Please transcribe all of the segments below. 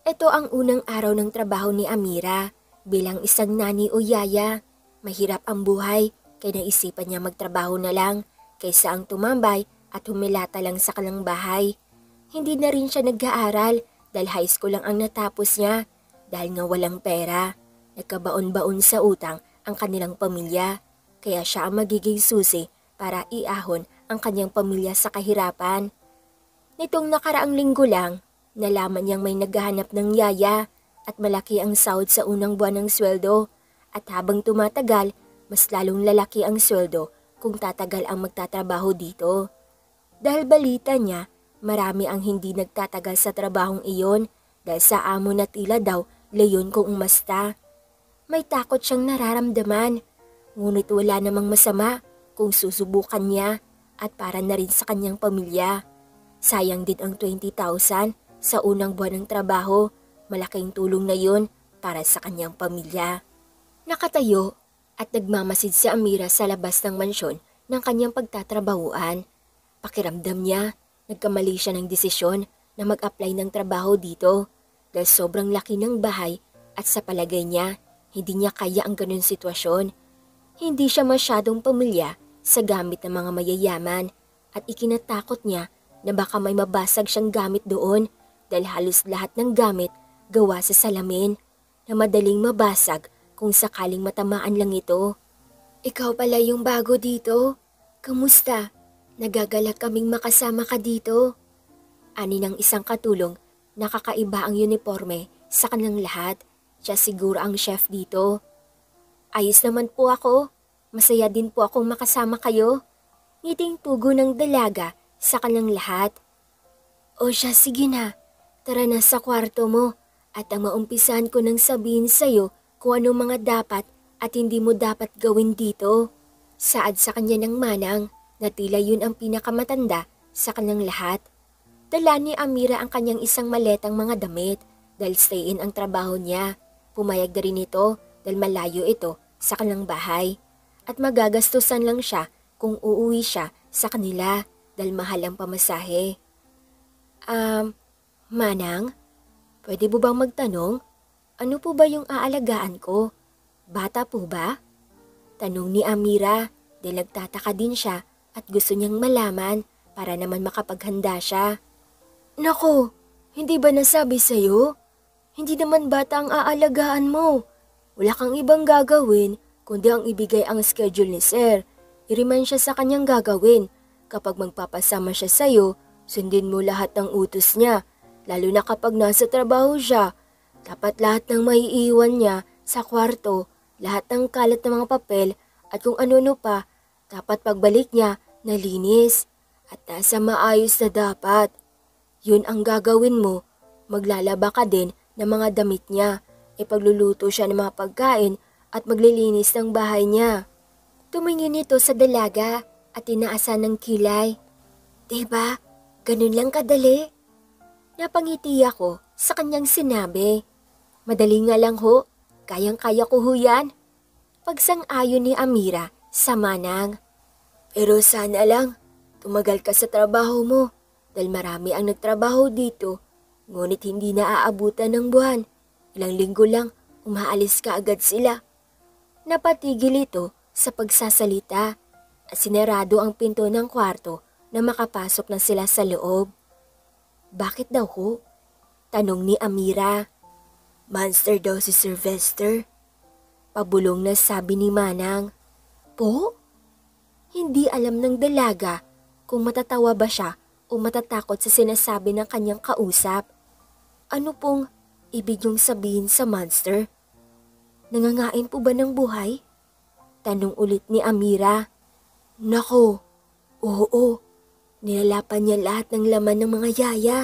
Ito ang unang araw ng trabaho ni Amira bilang isang nani o yaya. Mahirap ang buhay kaya naisipan niya magtrabaho na lang kaysa ang tumambay at humilata lang sa kanilang bahay. Hindi na rin siya nag-aaral dahil high school lang ang natapos niya dahil nga walang pera. Nagkabaon-baon sa utang ang kanilang pamilya kaya siya ang magiging susi para iahon ang kanyang pamilya sa kahirapan. Nitong nakaraang linggo lang, nalaman niyang may naghahanap ng yaya at malaki ang sahod sa unang buwan ng sweldo at habang tumatagal, mas lalong lalaki ang sweldo kung tatagal ang magtatrabaho dito. Dahil balita niya, marami ang hindi nagtatagal sa trabahong iyon dahil sa amo na tila daw leyon kung umasta. May takot siyang nararamdaman, ngunit wala namang masama kung susubukan niya at para na rin sa kanyang pamilya. Sayang din ang 20,000 sa unang buwan ng trabaho, malaking tulong na yun para sa kanyang pamilya. Nakatayo at nagmamasid si Amira sa labas ng mansyon ng kanyang pagtatrabahuan. Pakiramdam niya, nagkamali siya ng desisyon na mag-apply ng trabaho dito dahil sobrang laki ng bahay at sa palagay niya, hindi niya kaya ang ganun sitwasyon. Hindi siya masyadong pamilya sa gamit ng mga mayayaman at ikinatakot niya na baka may mabasag siyang gamit doon dahil halos lahat ng gamit gawa sa salamin na madaling mabasag kung sakaling matamaan lang ito. Ikaw pala yung bago dito? Kamusta? Nagagalak kaming makasama ka dito. Ani ng isang katulong, nakakaiba ang uniforme sa kanilang lahat. Siya siguro ang chef dito. Ayos naman po ako. Masaya din po akong makasama kayo. Ngiting pugo ng dalaga sa kanilang lahat. O siya, sige na. Tara na sa kwarto mo at ang maumpisahan ko nang sabihin sa'yo kung anong mga dapat at hindi mo dapat gawin dito. Saad sa kanya ng manang na tila yun ang pinakamatanda sa kanyang lahat. Dala ni Amira ang kanyang isang maletang mga damit dahil stay-in ang trabaho niya. Pumayag na rin ito dahil malayo ito sa kanyang bahay. At magagastusan lang siya kung uuwi siya sa kanila dahil mahal ang pamasahe. Manang, pwede mo bang magtanong? Ano po ba yung aalagaan ko? Bata po ba? Tanong ni Amira dahil nagtataka din siya at gusto niyang malaman para naman makapaghanda siya. Nako, hindi ba nasabi sa'yo? Hindi naman bata ang aalagaan mo. Wala kang ibang gagawin kundi ang ibigay ang schedule ni Sir. I-remind siya sa kanyang gagawin. Kapag magpapasama siya sa'yo, sundin mo lahat ng utos niya. Lalo na kapag nasa trabaho siya. Dapat lahat ng maiiwan niya sa kwarto, lahat ng kalat ng mga papel at kung ano-ano pa, dapat pagbalik niya nalinis at nasa maayos na dapat. Yun ang gagawin mo. Maglalaba ka din ng mga damit niya. Ipagluluto siya ng mga pagkain at maglilinis ng bahay niya. Tumingin ito sa dalaga at tinaasan ng kilay. Diba? Ganun lang kadali. Napangiti ako sa kanyang sinabi. Madali nga lang ho, kayang-kaya ko ho yan. Pagsang-ayon ni Amira sa manang. Pero sana lang, tumagal ka sa trabaho mo dahil marami ang nagtrabaho dito, ngunit hindi na aabutan ng buwan. Ilang linggo lang, umaalis ka agad sila. Napatigil ito sa pagsasalita at sinarado ang pinto ng kwarto na makapasok na sila sa loob. Bakit daw ho? Tanong ni Amira. Monster daw si Sylvester. Pabulong na sabi ni Manang. Po? Hindi alam ng dalaga kung matatawa ba siya o matatakot sa sinasabi ng kanyang kausap. Ano pong ibig niyong sabihin sa monster? Nangangain po ba ng buhay? Tanong ulit ni Amira. Nako, oo. Nilalapan niya lahat ng laman ng mga yaya.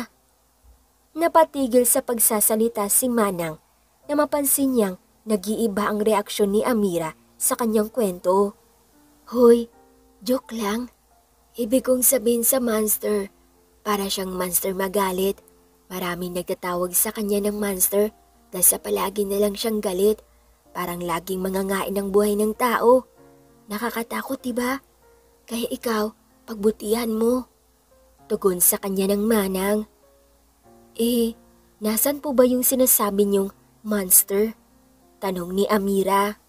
Napatigil sa pagsasalita si Manang na mapansin niyang nag-iiba ang reaksyon ni Amira sa kanyang kwento. Hoy, joke lang. Ibig kong sabihin sa monster, para siyang monster magalit. Maraming nagtatawag sa kanya ng monster dahil sa palagi na lang siyang galit. Parang laging mangangain ng buhay ng tao. Nakakatakot, diba? Kaya ikaw, pagbutihan mo. Tugon sa kanya ng Manang. Nasaan po ba yung sinasabi niyong monster? Tanong ni Amira.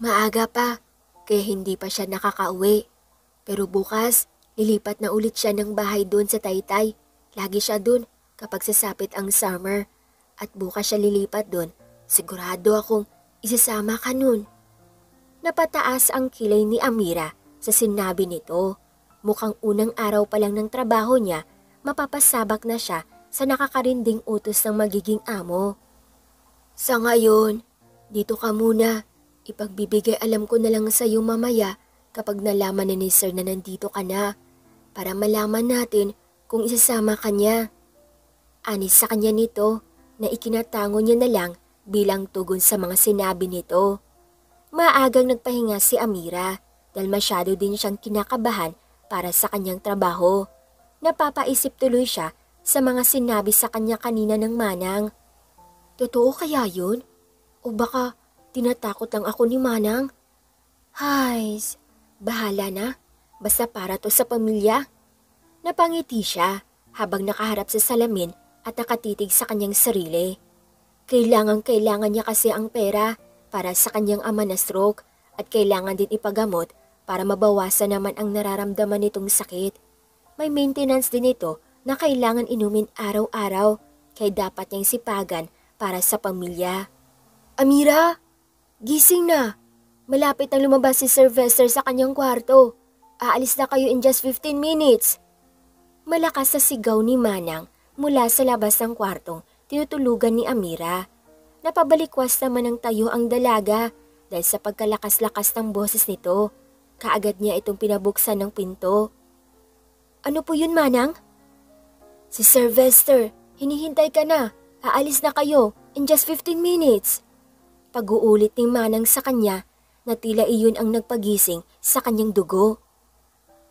Maaga pa, kaya hindi pa siya nakakauwi. Pero bukas, lilipat na ulit siya ng bahay doon sa Taytay. Lagi siya doon kapag sasapit ang summer. At bukas siya lilipat doon. Sigurado akong isasama ka nun. Napataas ang kilay ni Amira sa sinabi nito. Mukhang unang araw pa lang ng trabaho niya, mapapasabak na siya sa nakakarinding utos ng magiging amo. Sa ngayon, dito ka muna. Ipagbibigay alam ko na lang sa iyo mamaya kapag nalaman ni Sir na nandito ka na para malaman natin kung isasama ka niya. Anis sa kanya nito na ikinatango niya na lang bilang tugon sa mga sinabi nito. Maagang nagpahinga si Amira dahil masyado din siyang kinakabahan para sa kanyang trabaho. Napapaisip tuloy siya sa mga sinabi sa kanya kanina ng Manang. Totoo kaya yun? O baka tinatakot lang ako ni Manang? Hays, bahala na. Basta para to sa pamilya. Napangiti siya habang nakaharap sa salamin at nakatitig sa kanyang sarili. Kailangan niya kasi ang pera para sa kanyang ama na stroke at kailangan din ipagamot para mabawasan naman ang nararamdaman nitong sakit. May maintenance din ito na kailangan inumin araw-araw kaya dapat niyang sipagan para sa pamilya. Amira, gising na. Malapit nang lumabas si Sylvester sa kanyang kwarto. Aalis na kayo in just 15 minutes. Malakas sa sigaw ni Manang mula sa labas ng kwartong tinutulugan ni Amira. Napabalikwas naman ng tayo ang dalaga dahil sa pagkalakas-lakas ng boses nito. Kaagad niya itong pinabuksan ng pinto. Ano po yun, Manang? Si Sylvester, hinihintay ka na. Aalis na kayo in just 15 minutes. Pag-uulit ni Manang sa kanya na tila iyon ang nagpagising sa kanyang dugo.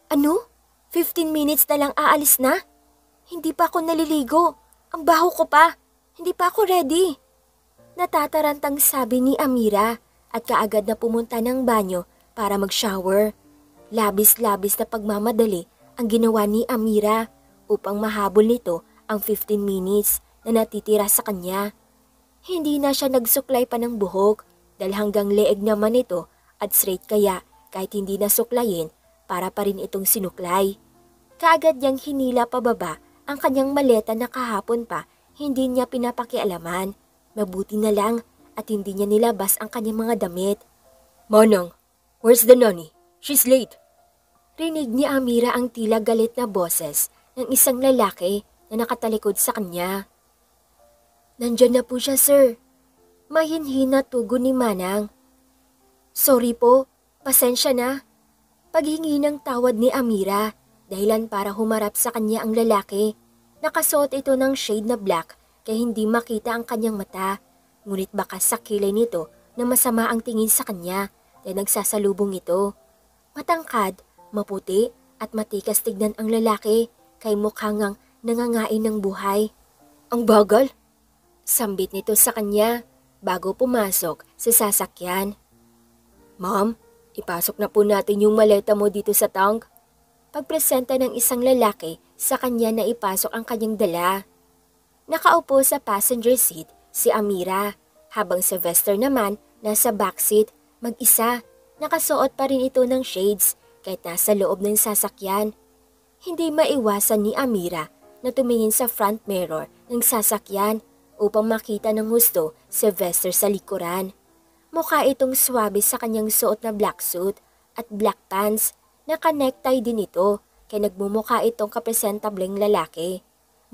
Ano? 15 minutes na lang aalis na? Hindi pa ako naliligo. Ang baho ko pa. Hindi pa ako ready. Natatarantang sabi ni Amira at kaagad na pumunta ng banyo para mag-shower. Labis-labis na pagmamadali ang ginawa ni Amira upang mahabol nito ang 15 minutes na natitira sa kanya. Hindi na siya nagsuklay pa ng buhok dahil hanggang leeg naman ito at straight kaya kahit hindi nasuklayin para pa rin itong sinuklay. Kaagad niyang hinila pababa ang kanyang maleta na kahapon pa hindi niya pinapakialaman. Mabuti na lang at hindi niya nilabas ang kanyang mga damit. Manang, where's the nanny? She's late. Rinig ni Amira ang tila galit na boses ng isang lalaki na nakatalikod sa kanya. Nandyan na po siya, sir. Mahinhin na tugon ni Manang. Sorry po, pasensya na. Paghingi ng tawad ni Amira, dahilan para humarap sa kanya ang lalaki. Nakasuot ito ng shade na black kaya hindi makita ang kanyang mata. Ngunit baka sa kilay nito na masama ang tingin sa kanya dahil nagsasalubong ito. Matangkad, maputi at matikas tignan ang lalaki kay mukhang ngang nangangain ng buhay. Ang bagal? Sambit nito sa kanya bago pumasok sa sasakyan. Ma'am, ipasok na po natin yung maleta mo dito sa tank. Pagpresenta ng isang lalaki sa kanya na ipasok ang kanyang dala. Nakaupo sa passenger seat si Amira habang si Sylvester naman nasa backseat mag-isa. Nakasuot pa rin ito ng shades kahit nasa loob ng sasakyan. Hindi maiwasan ni Amira na tumingin sa front mirror ng sasakyan upang makita ng husto si Sylvester sa likuran. Mukha itong swabe sa kanyang suot na black suit at black pants. Naka-necktie din ito kaya nagmumukha itong kapresentableng lalaki.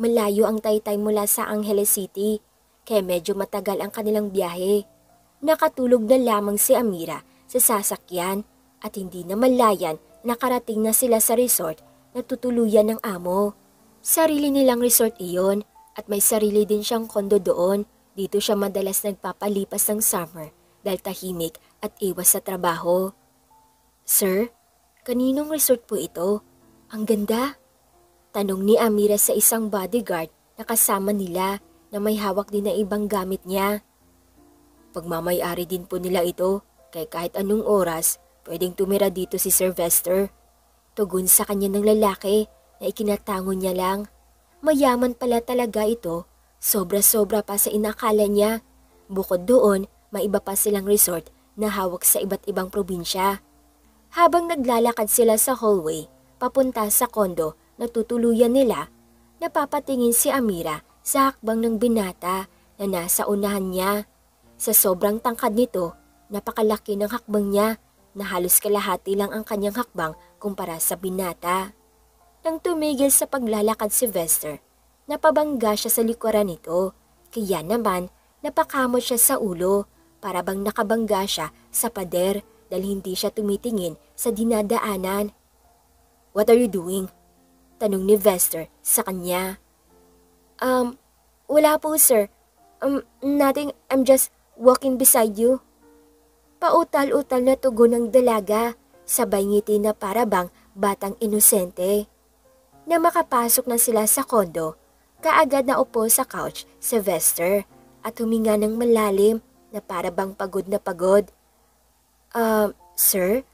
Malayo ang Taytay mula sa Angeles City kaya medyo matagal ang kanilang biyahe. Nakatulog na lamang si Amira sa sasakyan at hindi na malayan nakarating na sila sa resort na tutuluyan ng amo. Sarili nilang resort iyon at may sarili din siyang kondo doon. Dito siya madalas nagpapalipas ng summer dahil tahimik at iwas sa trabaho. Sir, kaninong resort po ito? Ang ganda. Tanong ni Amira sa isang bodyguard na kasama nila na may hawak din na ibang gamit niya. Pagmamay-ari din po nila ito kaya kahit anong oras pwedeng tumira dito si Sylvester. Tugon sa kanya ng lalaki na ikinatango niya lang. Mayaman pala talaga ito Sobra-sobra pa sa inakala niya. Bukod doon, may iba pa silang resort na hawak sa iba't ibang probinsya. Habang naglalakad sila sa hallway, papunta sa kondo na tutuluyan nila, napapatingin si Amira sa hakbang ng binata na nasa unahan niya. Sa sobrang tangkad nito, napakalaki ng hakbang niya na halos kalahati lang ang kanyang hakbang kumpara sa binata. Nang tumigil sa paglalakad si Vester, napabangga siya sa likuran nito, kaya naman napakamot siya sa ulo para bang nakabangga siya sa pader dahil hindi siya tumitingin sa dinadaanan. "What are you doing?" tanong ni Vester sa kanya. Wala po sir. Nothing, I'm just walking beside you." Pautal-utal na tugon ng dalaga, sabay ngiti na para bang batang inosente. Na makapasok na sila sa kondo, kaagad na upo sa couch si Vester at huminga ng malalim na para bang pagod na pagod. Sir,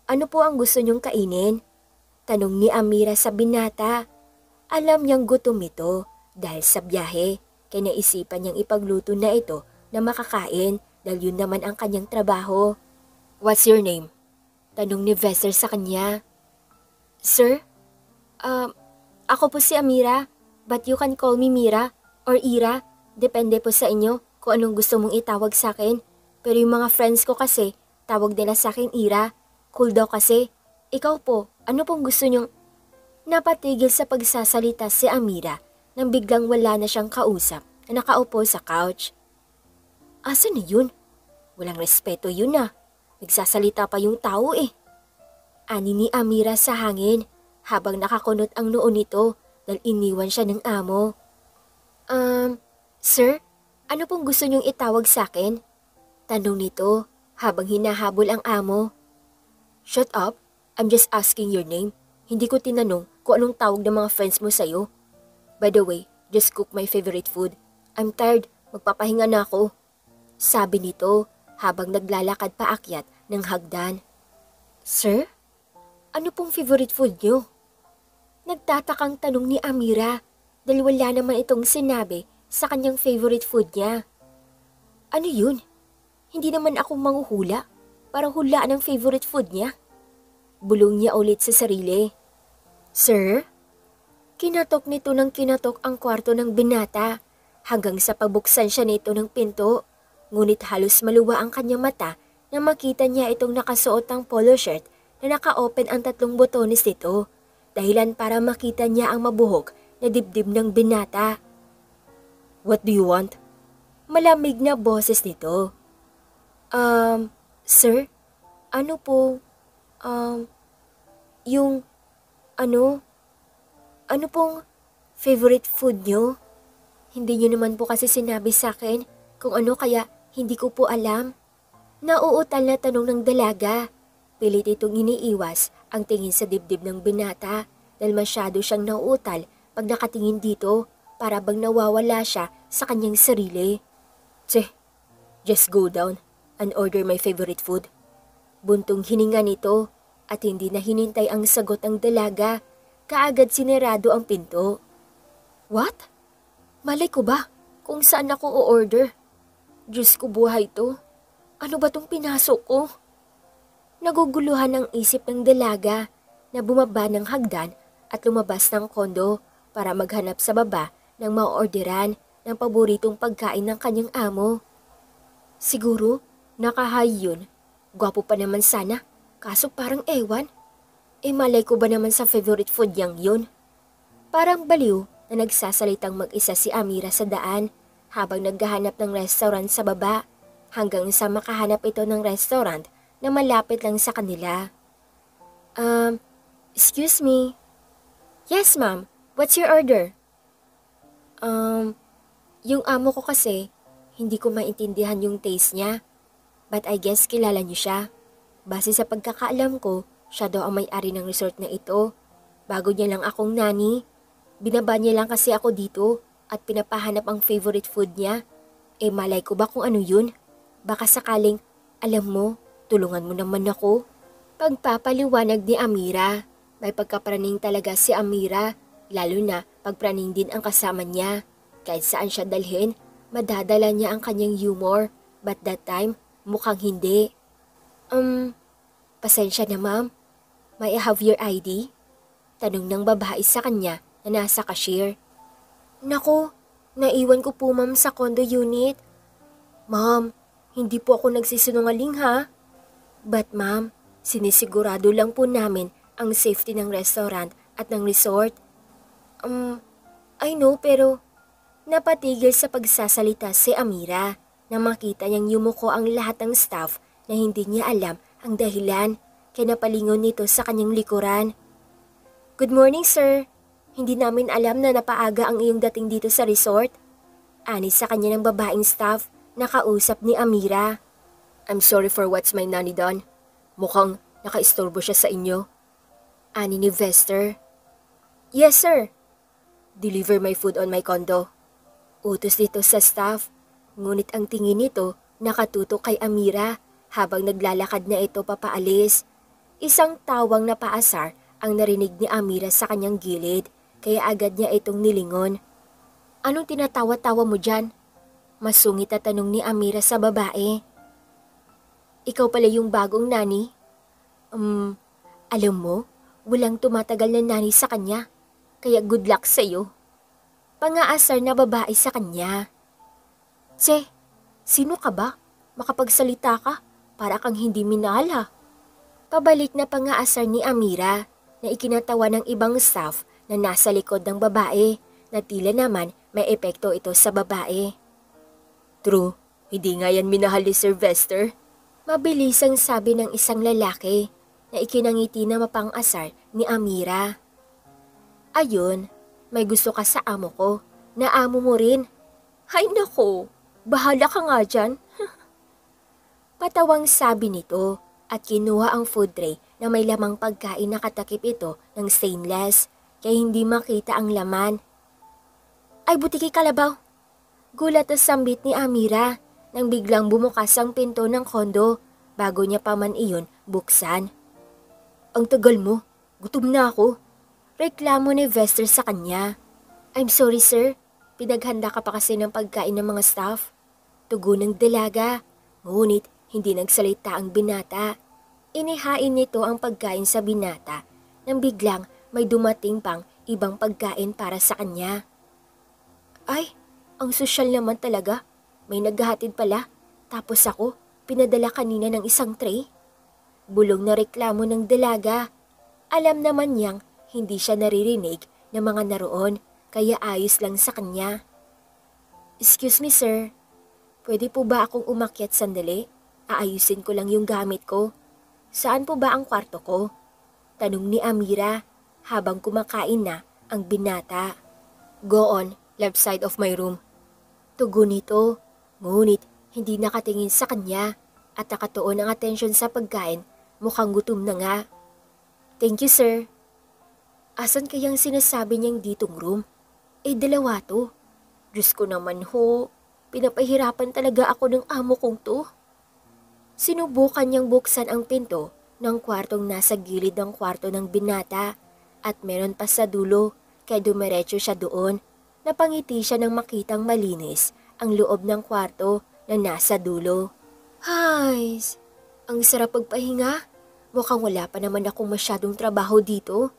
ano po ang gusto niyong kainin?" tanong ni Amira sa binata. Alam niyang gutom ito dahil sa biyahe, kaya naisipan niyang ipagluto na ito na makakain dahil yun naman ang kanyang trabaho. "What's your name?" tanong ni Vester sa kanya. "Sir, ako po si Amira, but you can call me Mira or Ira. Depende po sa inyo kung anong gusto mong itawag sa akin. Pero yung mga friends ko kasi, tawag nila sa akin Ira. Cool daw kasi. Ikaw po, ano pong gusto nyong..." Napatigil sa pagsasalita si Amira nang biglang wala na siyang kausap na nakaupo sa couch. "Asa na yun? Walang respeto yun ah. Nagsasalita pa yung tao eh." Ani ni Amira sa hangin habang nakakunot ang noo nito dahil iniwan siya ng amo. Sir, ano pong gusto niyong itawag sa akin?" tanong nito habang hinahabol ang amo. "Shut up, I'm just asking your name. Hindi ko tinanong kung anong tawag ng mga friends mo sa'yo. By the way, just cook my favorite food. I'm tired, magpapahinga na ako," sabi nito habang naglalakad paakyat ng hagdan. "Sir, ano pong favorite food niyo?" Nagtatakang tanong ni Amira dahil wala naman itong sinabi sa kanyang favorite food niya. "Ano yun? Hindi naman ako manghuhula para hulaan ang favorite food niya." Bulong niya ulit sa sarili. "Sir?" Kinatok nito ng kinatok ang kwarto ng binata hanggang sa pabuksan siya nito ng pinto. Ngunit halos maluwa ang kanyang mata na makita niya itong nakasuot ng polo shirt na naka-open ang 3 botones nito. Dahilan para makita niya ang mabuhok na dibdib ng binata. "What do you want?" Malamig na boses nito. Sir, ano po, yung, ano pong favorite food niyo? Hindi niyo naman po kasi sinabi sa akin kung ano kaya hindi ko po alam." Nauutal na tanong ng dalaga. Pilit itong iniiwas ang tingin sa dibdib ng binata dahil masyado siyang nauutal pag nakatingin dito para bang nawawala siya sa kanyang sarili. Just go down and order my favorite food." Buntong hininga nito at hindi na hinintay ang sagot ng dalaga. Kaagad sinirado ang pinto. "What? Malay ko ba kung saan ako o-order? Diyos ko, buhay to. Ano ba tong pinasok ko?" Naguguluhan ang isip ng dalaga na bumaba ng hagdan at lumabas ng kondo para maghanap sa baba ng maorderan ng paboritong pagkain ng kanyang amo. Siguro, nakahay yun. Gwapo pa naman sana, kaso parang ewan. Malay ko ba naman sa favorite food niyang yun? Parang baliw na nagsasalitang mag-isa si Amira sa daan habang naghahanap ng restaurant sa baba hanggang sa makahanap ito ng restaurant na malapit lang sa kanila. Excuse me." "Yes ma'am, what's your order?" Yung amo ko kasi, hindi ko maintindihan yung taste niya. But I guess kilala niyo siya. Base sa pagkakaalam ko, siya daw ang may-ari ng resort na ito. Bago niya lang akong nani. Binaba niya lang kasi ako dito at pinapahanap ang favorite food niya. Malay ko ba kung ano yun? Baka sakaling, alam mo, tulungan mo naman ako." Pagpapaliwanag ni Amira. May pagkapraning talaga si Amira, lalo na pagpraning din ang kasama niya. Kahit saan siya dalhin, madadala niya ang kanyang humor. But that time, mukhang hindi. Pasensya na ma'am. May I have your ID? Tanong ng babae sa kanya na nasa cashier. Naku, naiwan ko po ma'am sa condo unit. Ma'am, hindi po ako nagsisinungaling ha. But ma'am, sinisigurado lang po namin ang safety ng restaurant at ng resort. I know pero napatigil sa pagsasalita si Amira na makita niyang yumuko ang lahat ng staff na hindi niya alam ang dahilan kaya napalingon nito sa kanyang likuran. Good morning sir, hindi namin alam na napaaga ang iyong dating dito sa resort. Ani sa kanya ng babaeng staff na kausap ni Amira. I'm sorry for what's my nanny done. Mukhang nakaistorbo siya sa inyo. Ani ni Vester. Yes sir. Deliver my food on my condo. Utos dito sa staff, ngunit ang tingin nito nakatutok kay Amira habang naglalakad na ito papaalis. Isang tawang napaasar ang narinig ni Amira sa kanyang gilid kaya agad niya itong nilingon. Anong tinatawa-tawa mo dyan? Masungit na tanong ni Amira sa babae. Ikaw pala yung bagong nani? Alam mo, walang tumatagal na nani sa kanya. Kaya good luck sa'yo. Pangaasar na babae sa kanya. Tse, sino ka ba? Makapagsalita ka? Para kang hindi minahal ha. Pabalik na pangaasar ni Amira na ikinatawa ng ibang staff na nasa likod ng babae na tila naman may epekto ito sa babae. True, hindi nga yan minahal ni Sir Vester. Mabilis ang sabi ng isang lalaki na ikinangiti na mapang-asar ni Amira. Ayun, may gusto ka sa amo ko, na amo mo rin. Hay nako, bahala ka nga dyan. Patawang sabi nito at kinuha ang food tray na may lamang pagkain na katakip ito ng stainless kaya hindi makita ang laman. Ay butiki kalabaw. Gulat at sambit ni Amira nang biglang bumukas ang pinto ng kondo bago niya pa man iyon buksan. Ang tagal mo, gutom na ako. Reklamo ni Vester sa kanya. I'm sorry sir, pinaghanda ka pa kasi ng pagkain ng mga staff. Tugon ng dalaga, ngunit hindi nagsalita ang binata. Inihain nito ang pagkain sa binata nang biglang may dumating pang ibang pagkain para sa kanya. Ay, ang sosyal naman talaga. May naghahatid pala, tapos ako pinadala kanina ng isang tray. Bulong na reklamo ng dalaga. Alam naman niyang hindi siya naririnig ng mga naroon kaya ayos lang sa kanya. Excuse me sir, pwede po ba akong umakyat sandali? Aayusin ko lang yung gamit ko. Saan po ba ang kwarto ko? Tanong ni Amira habang kumakain na ang binata. Go on, left side of my room. Tugon nito, ngunit hindi nakatingin sa kanya at nakatuon ang atensyon sa pagkain, mukhang gutom na nga. Thank you sir. Asan kayang sinasabi niyang ditong room? Dalawa to. Diyos ko naman ho, pinapahirapan talaga ako ng amo kong to. Sinubukan niyang buksan ang pinto ng kwartong nasa gilid ng kwarto ng binata at meron pa sa dulo kaya dumiretso siya doon. Napangiti siya nang makitang malinis ang loob ng kwarto na nasa dulo. Hays, ang sarap pagpahinga. Mukhang wala pa naman akong masyadong trabaho dito.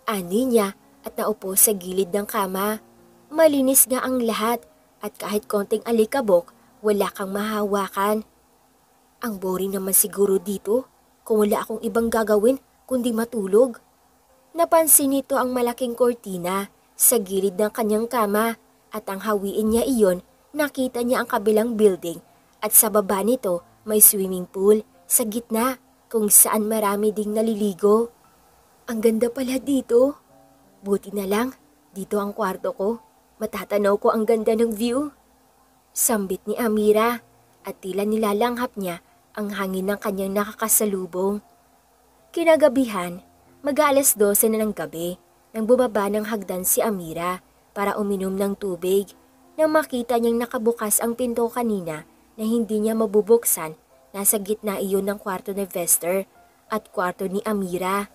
Ani niya at naupo sa gilid ng kama. Malinis nga ang lahat at kahit konting alikabok, wala kang mahawakan. Ang boring naman siguro dito kung wala akong ibang gagawin kundi matulog. Napansin nito ang malaking kortina sa gilid ng kanyang kama at ang hawiin niya iyon, nakita niya ang kabilang building at sa baba nito may swimming pool sa gitna kung saan marami ding naliligo. Ang ganda pala dito. Buti na lang, dito ang kwarto ko. Matatanaw ko ang ganda ng view. Sambit ni Amira at tila nilalanghap niya ang hangin ng kanyang nakakasalubong. Kinagabihan, mag-aalas 12 na ng gabi nang bumaba ng hagdan si Amira para uminom ng tubig nang makita niyang nakabukas ang pinto kanina na hindi niya mabubuksan. Nasa gitna iyon ng kwarto ni Vester at kwarto ni Amira.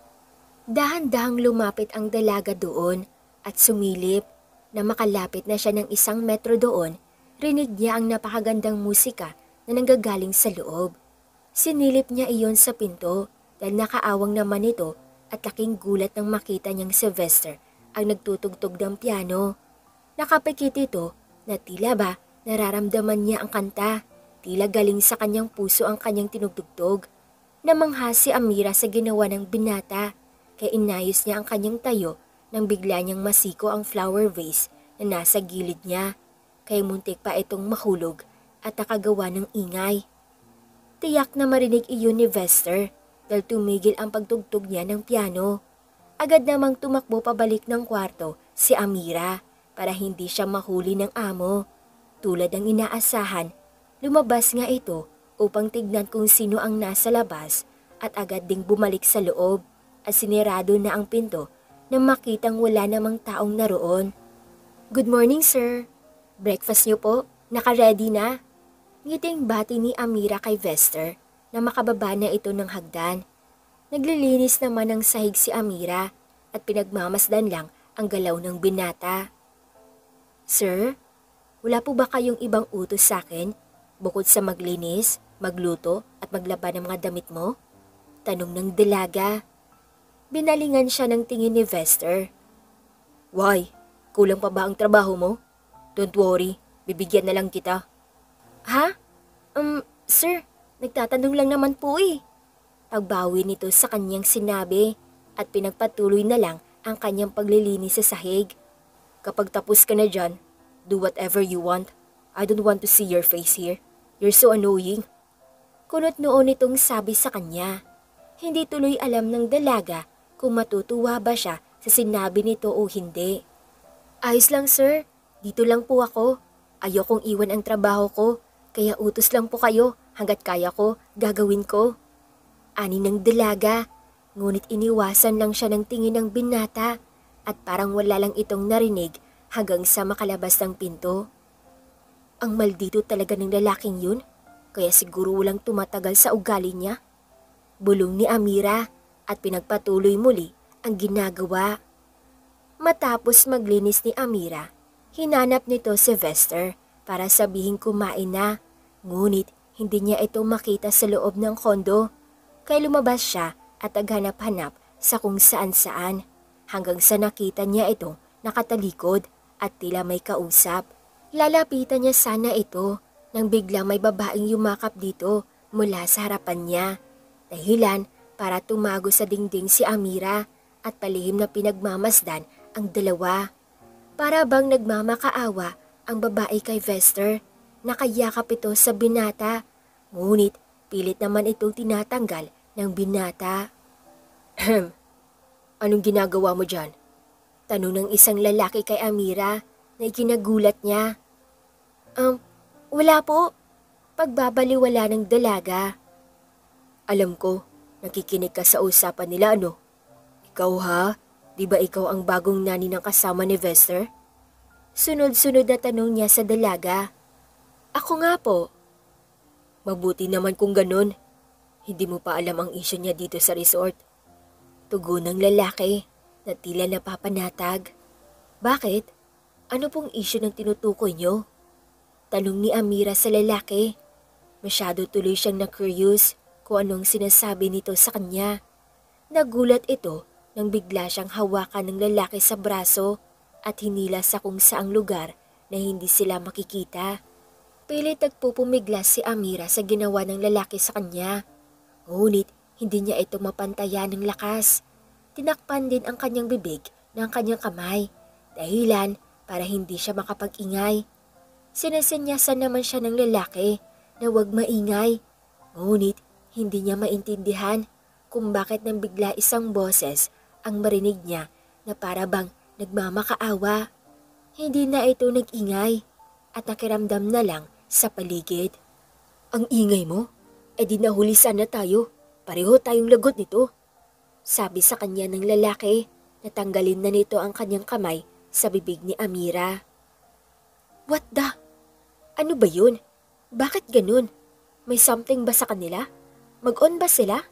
Dahan-dahang lumapit ang dalaga doon at sumilip. Na makalapit na siya ng 1 metro doon, rinig niya ang napakagandang musika na nanggagaling sa loob. Sinilip niya iyon sa pinto dahil nakaawang naman ito at laking gulat nang makita niyang si Vester ang nagtutugtog ng piano. Nakapikit ito na tila ba nararamdaman niya ang kanta. Tila galing sa kanyang puso ang kanyang tinugtugtog. Namangha si Amira sa ginawa ng binata, kaya inayos niya ang kanyang tayo nang bigla niyang masiko ang flower vase na nasa gilid niya, kaya muntik pa itong mahulog at nakagawa ng ingay. Tiyak na marinig iyon ni Vester dahil tumigil ang pagtugtog niya ng piano. Agad namang tumakbo pabalik ng kwarto si Amira para hindi siya mahuli ng amo. Tulad ng inaasahan, lumabas nga ito upang tignan kung sino ang nasa labas at agad ding bumalik sa loob at sinirado na ang pinto nang makitang wala namang taong naroon. "Good morning, sir. Breakfast niyo po? Naka-ready na?" Ngiting bati ni Amira kay Vester na makababa na ito ng hagdan. Naglilinis naman ng sahig si Amira at pinagmamasdan lang ang galaw ng binata. "Sir, wala po ba kayong ibang utos sa akin bukod sa maglinis, magluto at maglaba ng mga damit mo?" Tanong ng dalaga. Binalingan siya ng tingin ni Vester. "Why? Kulang pa ba ang trabaho mo? Don't worry, bibigyan na lang kita." "Ha? Sir, nagtatanong lang naman po eh." Pagbawi nito sa kanyang sinabi at pinagpatuloy na lang ang kanyang paglilinis sa sahig. "Kapag tapos ka na dyan, do whatever you want. I don't want to see your face here. You're so annoying." Kunot noon itong sabi sa kanya. Hindi tuloy alam ng dalaga kung matutuwa ba siya sa sinabi nito o hindi. "Ayos lang, sir. Dito lang po ako. Ayokong iwan ang trabaho ko, kaya utos lang po kayo. Hanggat kaya ko, gagawin ko." Ani ng dalaga, ngunit iniwasan lang siya ng tingin ng binata at parang wala lang itong narinig hanggang sa makalabas ng pinto. Ang maldito talaga ng lalaking yun, kaya siguro walang tumatagal sa ugali niya. Bulong ni Amira at pinagpatuloy muli ang ginagawa. Matapos maglinis ni Amira, hinanap nito si Vester para sabihing kumain na, ngunit hindi niya ito makita sa loob ng kondo. Kaya lumabas siya at naghanap-hanap sa kung saan-saan hanggang sa nakita niya ito nakatalikod at tila may kausap. Lalapitan niya sana ito nang biglang may babaeng yumakap dito mula sa harapan niya. Dahilan para tumago sa dingding si Amira at palihim na pinagmamasdan ang dalawa. Para bang nagmamakaawa ang babae kay Vester. Nakayakap ito sa binata, ngunit pilit naman itong tinatanggal ng binata. "Anong ginagawa mo dyan?" Tanong ng isang lalaki kay Amira na ikinagulat niya. Wala po." Pagbabaliwala ng dalaga. "Alam ko, nakikinig ka sa usapan nila ano? Ikaw ha? Di ba ikaw ang bagong nani ng kasama ni Vester?" Sunod-sunod na tanong niya sa dalaga. "Ako nga po." "Mabuti naman kung ganun. Hindi mo pa alam ang isyu niya dito sa resort." Tugon ng lalaki na tila napapanatag. "Bakit? Ano pong isyu ng tinutukoy niyo?" Tanong ni Amira sa lalaki. Masyado tuloy siyang na-curious kung anong sinasabi nito sa kanya. Nagulat ito nang bigla siyang hawakan ng lalaki sa braso at hinila sa kung saang lugar na hindi sila makikita. Pilit nagpupumiglas si Amira sa ginawa ng lalaki sa kanya. Ngunit hindi niya ito mapantayan ng lakas. Tinakpan din ang kanyang bibig ng kanyang kamay, dahilan para hindi siya makapag-ingay. Sinasenyasan naman siya ng lalaki na huwag maingay, ngunit hindi niya maintindihan kung bakit nang bigla isang boses ang marinig niya na para bang nagmamakaawa. Hindi na ito nag-ingay at nakiramdam na lang sa paligid. "Ang ingay mo? E di nahuli sana tayo. Pareho tayong lagot nito." Sabi sa kanya ng lalaki. Natanggalin na nito ang kanyang kamay sa bibig ni Amira. "What the? Ano ba yun? Bakit ganun? May something ba sa kanila? Mag-on ba sila?"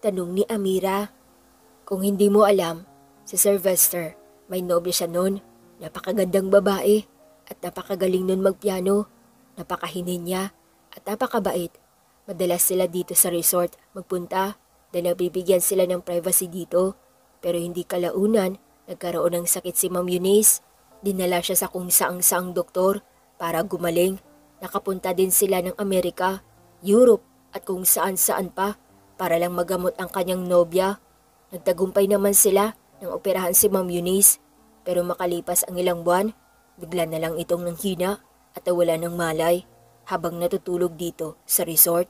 Tanong ni Amira. "Kung hindi mo alam, si Sir Vester, may nobya siya noon. Napakagandang babae at napakagaling nun magpiano. Napakahinin niya at napakabait. Madalas sila dito sa resort magpunta dahil nabibigyan sila ng privacy dito. Pero hindi kalaunan, nagkaroon ng sakit si Ma'am Eunice. Dinala siya sa kung saang-saang doktor para gumaling. Nakapunta din sila ng Amerika, Europe at kung saan-saan pa para lang magamot ang kanyang nobya. Nagtagumpay naman sila nang operahan si Ma'am Eunice. Pero makalipas ang ilang buwan, bigla na lang itong nanghina at nawala ng malay habang natutulog dito sa resort.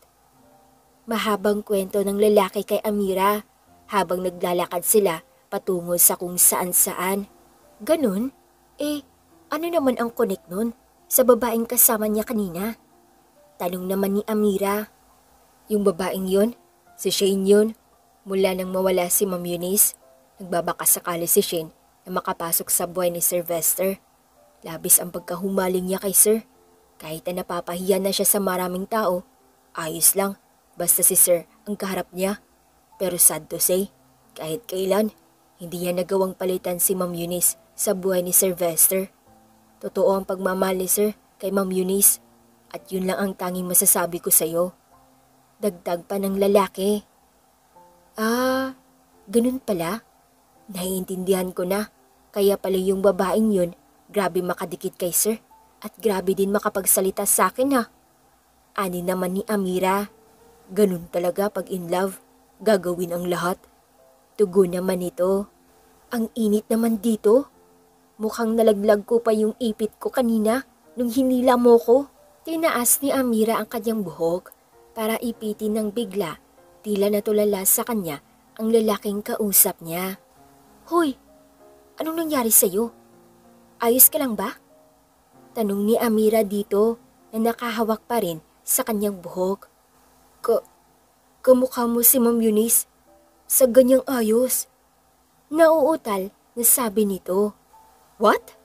Mahabang kwento ng lalaki kay Amira habang naglalakad sila patungo sa kung saan-saan. Ganun? Ano naman ang connect nun sa babaeng kasama niya kanina? Tanong naman ni Amira. Yung babaeng yun, si Shane yun. Mula nang mawala si Ma'am Eunice, nagbabaka sakali si Shane na makapasok sa buhay ni Sylvester. Labis ang pagkahumaling niya kay Sir. Kahit na napapahiya na siya sa maraming tao, ayos lang basta si Sir ang kaharap niya. Pero sad to say, kahit kailan, hindi niya nagawang palitan si Ma'am Eunice sa buhay ni Sylvester. Totoo ang pagmamahal ni Sir kay Ma'am Eunice at yun lang ang tanging masasabi ko sa'yo. Dagdag pa ng lalaki. Ganun pala. Naiintindihan ko na. Kaya pala yung babaeng yun, grabe makadikit kay Sir at grabe din makapagsalita sa akin ha. Ani naman ni Amira. Ganun talaga pag in love. Gagawin ang lahat. Tugon naman ito. Ang init naman dito. Mukhang nalaglag ko pa yung ipit ko kanina nung hinila mo ko. Tinaas ni Amira ang kanyang buhok para ipitin ng bigla. Tila natulala sa kanya ang lalaking kausap niya. Hoy, anong nangyari sa'yo? Ayos ka lang ba? Tanong ni Amira dito na nakahawak pa rin sa kanyang buhok. Kamukha mo si Ma'am Eunice sa ganyang ayos. Nauutal na sabi nito. What?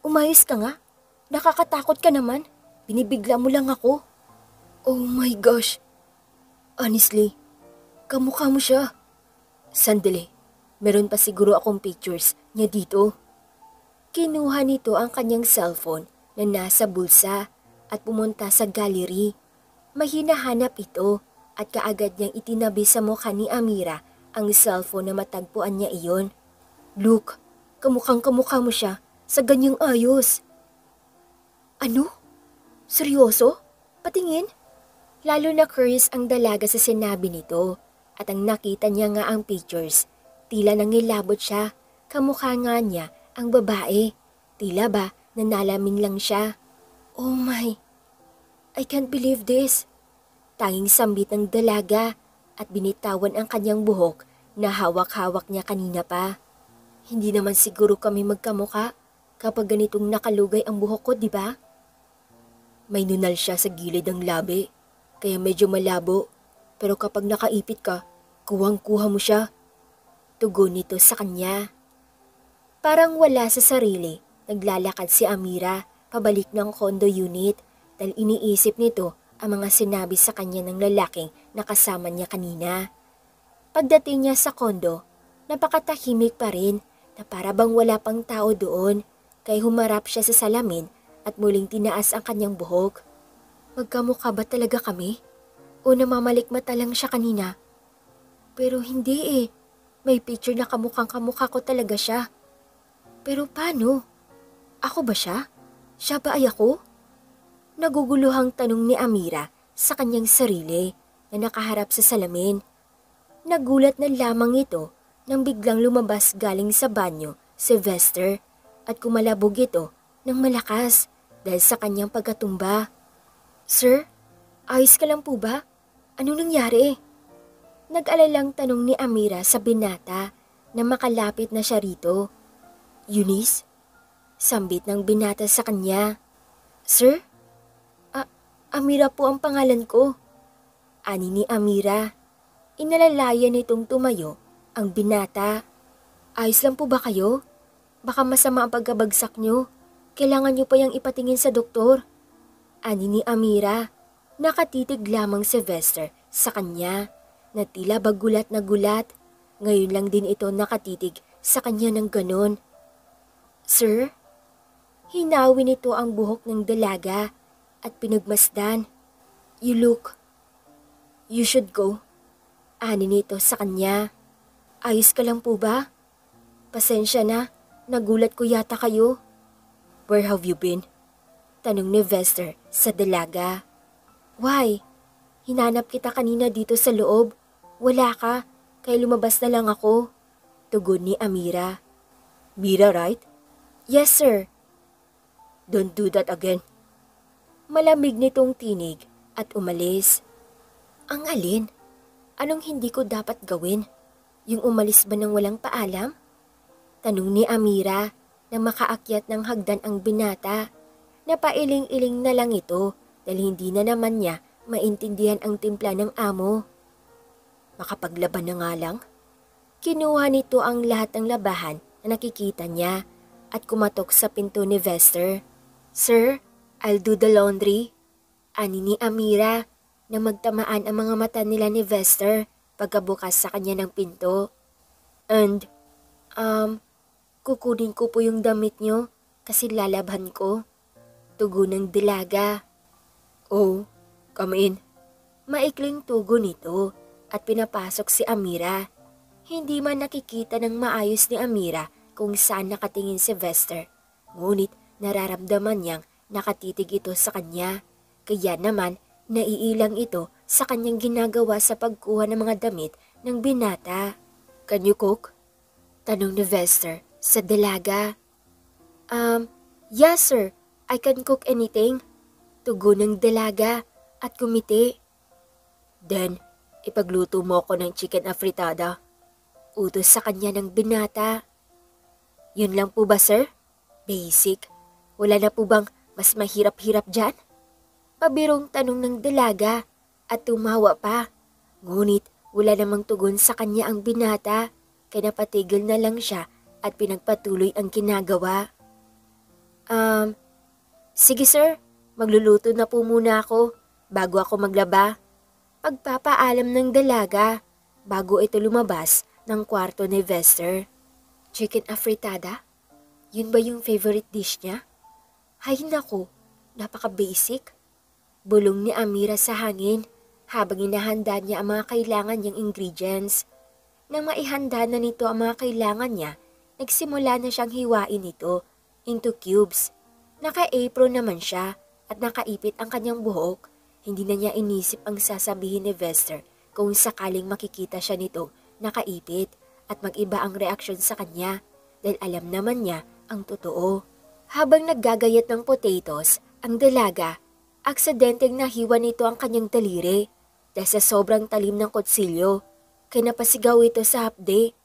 Umayos ka nga? Nakakatakot ka naman. Binibigla mo lang ako. Oh my gosh. Honestly, kamukha mo siya. Sandali, meron pa siguro akong pictures niya dito. Kinuha nito ang kanyang cellphone na nasa bulsa at pumunta sa gallery. May hinahanap ito at kaagad niyang itinabi sa mukha ni Amira ang cellphone na matagpuan niya iyon. Look, kamukhang-kamukha mo siya sa ganyang ayos. Ano? Seryoso? Patingin? Lalo na curious ang dalaga sa sinabi nito at ang nakita niya nga ang pictures. Tila nangilabot siya, kamukha nga niya ang babae. Tila ba nanalamin lang siya. Oh my, I can't believe this. Tanging sambit ng dalaga at binitawan ang kanyang buhok na hawak-hawak niya kanina pa. Hindi naman siguro kami magkamukha kapag ganitong nakalugay ang buhok ko, di ba? May nunal siya sa gilid ng labi, kaya medyo malabo. Pero kapag nakaipit ka, kuwang-kuha mo siya. Tugon nito sa kanya. Parang wala sa sarili, naglalakad si Amira pabalik ng condo unit dahil iniisip nito ang mga sinabi sa kanya ng lalaking nakasama niya kanina. Pagdating niya sa condo, napakatahimik pa rin na para bang wala pang tao doon kaya humarap siya sa salamin at muling tinaas ang kanyang buhok. Magkamukha ba talaga kami? O namamalikmata lang siya kanina? Pero hindi eh. May picture na kamukhang-kamukha ko talaga siya. Pero paano? Ako ba siya? Siya ba ay ako? Naguguluhang tanong ni Amira sa kanyang sarili na nakaharap sa salamin. Nagulat na lamang ito nang biglang lumabas galing sa banyo si Sylvester at kumalabog ito ng malakas dahil sa kanyang pagkatumba. Sir, ayos ka lang po ba? Anong nangyari? Nag-alalang tanong ni Amira sa binata na makalapit na siya rito. Eunice? Sambit ng binata sa kanya. Sir? Amira po ang pangalan ko. Ani ni Amira. Inalalayan nitong tumayo ang binata. Ayos lang po ba kayo? Baka masama ang pagkabagsak nyo. Kailangan nyo pa yung ipatingin sa doktor. Ani ni Amira. Nakatitig lamang si Sylvester sa kanya na tila ba gulat na gulat. Ngayon lang din ito nakatitig sa kanya ng ganon. Sir? Hinawi nito ang buhok ng dalaga at pinagmasdan. You should go. Ani nito sa kanya. Ayos ka lang po ba? Pasensya na, nagulat ko yata kayo. Where have you been? Tanong ni Vester sa dalaga. Why? Hinanap kita kanina dito sa loob. Wala ka, kaya lumabas na lang ako. Tugon ni Amira. Mira, right? Yes, sir. Don't do that again. Malamig nitong tinig at umalis. Ang alin? Anong hindi ko dapat gawin? Yung umalis ba ng walang paalam? Tanong ni Amira na makaakyat ng hagdan ang binata. Napailing-iling na lang ito dahil hindi na naman niya maintindihan ang timpla ng amo. Makapaglaban na nga lang. Kinuha nito ang lahat ng labahan na nakikita niya at kumatok sa pinto ni Vester. Sir, I'll do the laundry. Ani ni Amira na magtamaan ang mga mata nila ni Vester pagkabukas sa kanya ng pinto. And, kukunin ko po yung damit nyo kasi lalabhan ko. Tugon ng dilaga. Oh, come in. Maikling tugon nito at pinapasok si Amira. Hindi man nakikita ng maayos ni Amira kung saan nakatingin si Vester. Ngunit nararamdaman niyang nakatitig ito sa kanya. Kaya naman naiilang ito sa kanyang ginagawa sa pagkuha ng mga damit ng binata. Can you cook? Tanong ni Vester sa dalaga. Yes sir, I can cook anything. Tugon ng dalaga at kumiti. Then, ipagluto mo ako ng chicken afritada. Utos sa kanya ng binata. Yun lang po ba sir? Basic. Wala na po bang mas mahirap-hirap dyan? Pabirong tanong ng dalaga at tumawa pa. Ngunit wala namang tugon sa kanya ang binata kaya napatigil na lang siya at pinagpatuloy ang ginagawa. Sige sir, magluluto na po muna ako bago ako maglaba. Pagpapaalam ng dalaga bago ito lumabas ng kwarto ni Vester. Chicken afritada? Yun ba yung favorite dish niya? Hay nako, napaka-basic. Bulong ni Amira sa hangin habang inahanda niya ang mga kailangan niyang ingredients. Nang maihanda na nito ang mga kailangan niya, nagsimula na siyang hiwain ito into cubes. Naka-apron naman siya at nakaipit ang kanyang buhok. Hindi na niya inisip ang sasabihin ni Vester kung sakaling makikita siya nitong nakaipit at mag-iba ang reaksyon sa kanya dahil alam naman niya ang totoo. Habang naggagayat ng potatoes, ang dalaga, aksidenteng nahiwa nito ang kanyang daliri dahil sa sobrang talim ng kutsilyo. Kaya napasigaw ito sa hapde.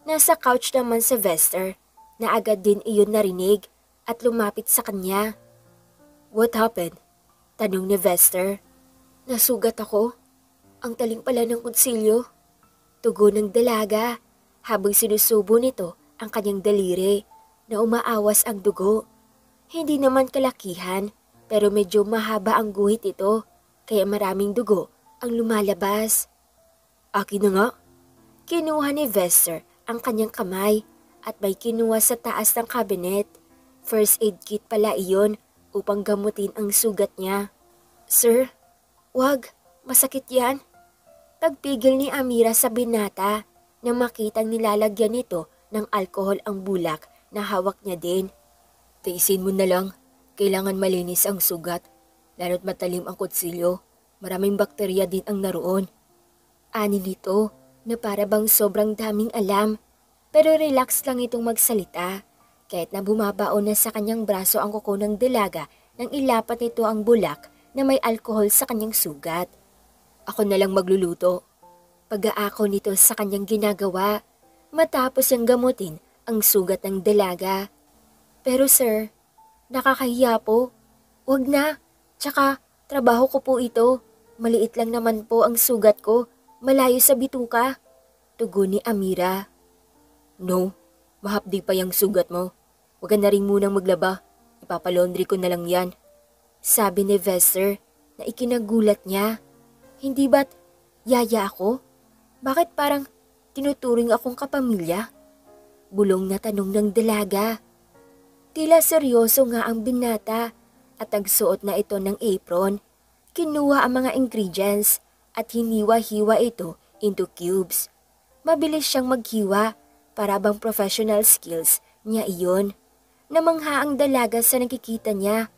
Nasa couch naman si Vester na agad din iyon narinig at lumapit sa kanya. What happened? Tanong ni Vester. Nasugat ako. Ang taling pala ng kutsilyo. Tugon ng dalaga habang sinusubo nito ang kanyang daliri na umaawas ang dugo. Hindi naman kalakihan pero medyo mahaba ang guhit ito kaya maraming dugo ang lumalabas. Akin na nga. Kinuha ni Vester ang kanyang kamay at may kinuha sa taas ng cabinet. First aid kit pala iyon upang gamutin ang sugat niya. Sir, wag, masakit yan. Pagpigil ni Amira sa binata na makitang nilalagyan nito ng alkohol ang bulak na hawak niya din. Tiisin mo na lang, kailangan malinis ang sugat, lalo't matalim ang kutsilyo. Maraming bakterya din ang naroon. Ani nito na para bang sobrang daming alam pero relax lang itong magsalita kahit na bumabaon na sa kanyang braso ang kuko ng dalaga nang ilapat nito ang bulak na may alkohol sa kanyang sugat. Ako na lang magluluto. Pag-aako nito sa kanyang ginagawa matapos niyang gamutin ang sugat ng dalaga. Pero sir, nakakahiya po. Huwag na, tsaka trabaho ko po ito. Maliit lang naman po ang sugat ko, malayo sa bituka. Tugon ni Amira. No, mahapdi pa yung sugat mo. Huwag ka na rin munang maglaba. Ipapalaundry ko na lang yan. Sabi ni Vester na ikinagulat niya. Hindi ba't yaya ako? Bakit parang tinuturing akong kapamilya? Bulong na tanong ng dalaga. Tila seryoso nga ang binata at nagsuot na ito ng apron. Kinuha ang mga ingredients at hiniwa-hiwa ito into cubes. Mabilis siyang maghiwa para bang professional skills niya iyon. Namangha ang dalaga sa nakikita niya.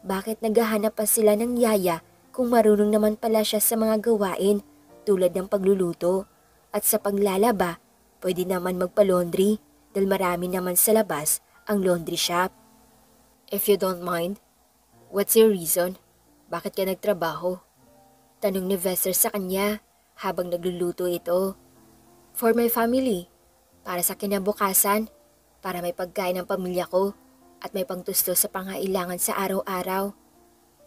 Bakit naghahanap pa sila ng yaya kung marunong naman pala siya sa mga gawain tulad ng pagluluto at sa paglalaba, pwede naman magpa-laundry dahil marami naman sa labas ang laundry shop. If you don't mind, what's your reason? Bakit ka nagtrabaho? Tanong ni Vester sa kanya habang nagluluto ito. For my family, para sa kinabukasan, para may pagkain ng pamilya ko at may pangtusto sa pangailangan sa araw-araw.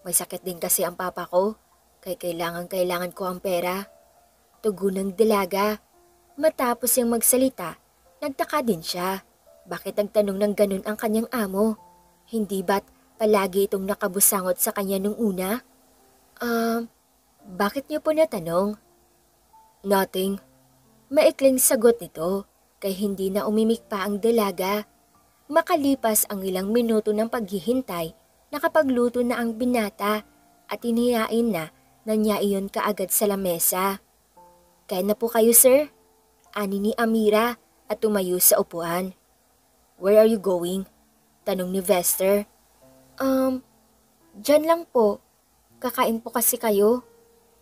May sakit din kasi ang papa ko, kaya kailangan ko ang pera. Tugon ng dalaga. Matapos siyang magsalita, nagtaka din siya. Bakit nagtanong ng ganun ang kanyang amo? Hindi ba't palagi itong nakabusangot sa kanya nung una? Bakit niyo po natanong? Nothing. Maikling sagot nito, kay hindi na umimik pa ang dalaga. Makalipas ang ilang minuto ng paghihintay, nakapagluto na ang binata at inihain na niya iyon kaagad sa lamesa. Kaya na po kayo, sir? Ani ni Amira at tumayo sa upuan. Where are you going? Tanong ni Vester. Diyan lang po. Kakain po kasi kayo.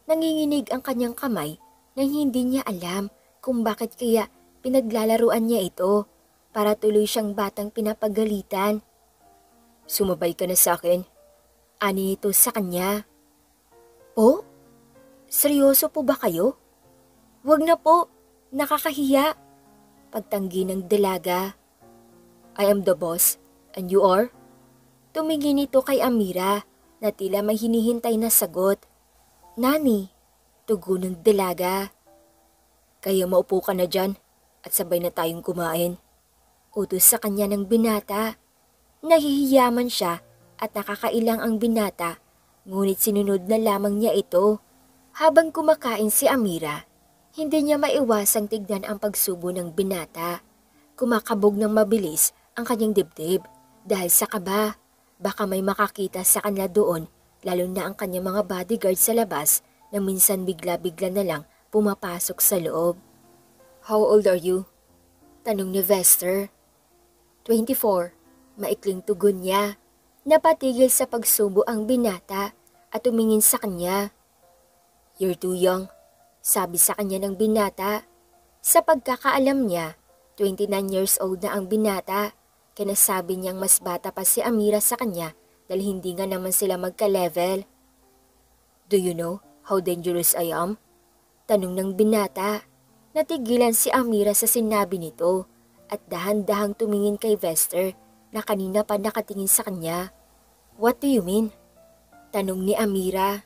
Nanginginig ang kanyang kamay nang hindi niya alam kung bakit kaya pinaglalaruan niya ito para tuloy siyang batang pinapagalitan. Sumabay ka na sa akin. Ani nito sa kanya. Po? Seryoso po ba kayo? Wag na po. Nakakahiya. Pagtanggi ng dalaga. I am the boss, and you are? Tumingin ito kay Amira na tila may hinihintay na sagot. Nani, tugon ng dalaga. Kaya maupo ka na dyan at sabay na tayong kumain. Utos sa kanya ng binata. Nahihiyaman siya at nakakailang ang binata, ngunit sinunod na lamang niya ito. Habang kumakain si Amira, hindi niya maiwasang tignan ang pagsubo ng binata. Kumakabog ng mabilis ang kanyang dibdib dahil sa kaba. Baka may makakita sa kanila doon, lalo na ang kanyang mga bodyguard sa labas na minsan bigla-bigla na lang pumapasok sa loob. How old are you? Tanong ni Vester. 24. Maikling tugon niya. Napatigil sa pagsubo ang binata at tumingin sa kanya. You're too young, sabi sa kanya ng binata. Sa pagkakaalam niya, 29 years old na ang binata. Kaya nasabi niyang mas bata pa si Amira sa kanya dahil hindi nga naman sila magka-level. Do you know how dangerous I am? Tanong ng binata. Natigilan si Amira sa sinabi nito at dahan-dahang tumingin kay Vester na kanina pa nakatingin sa kanya. What do you mean? Tanong ni Amira.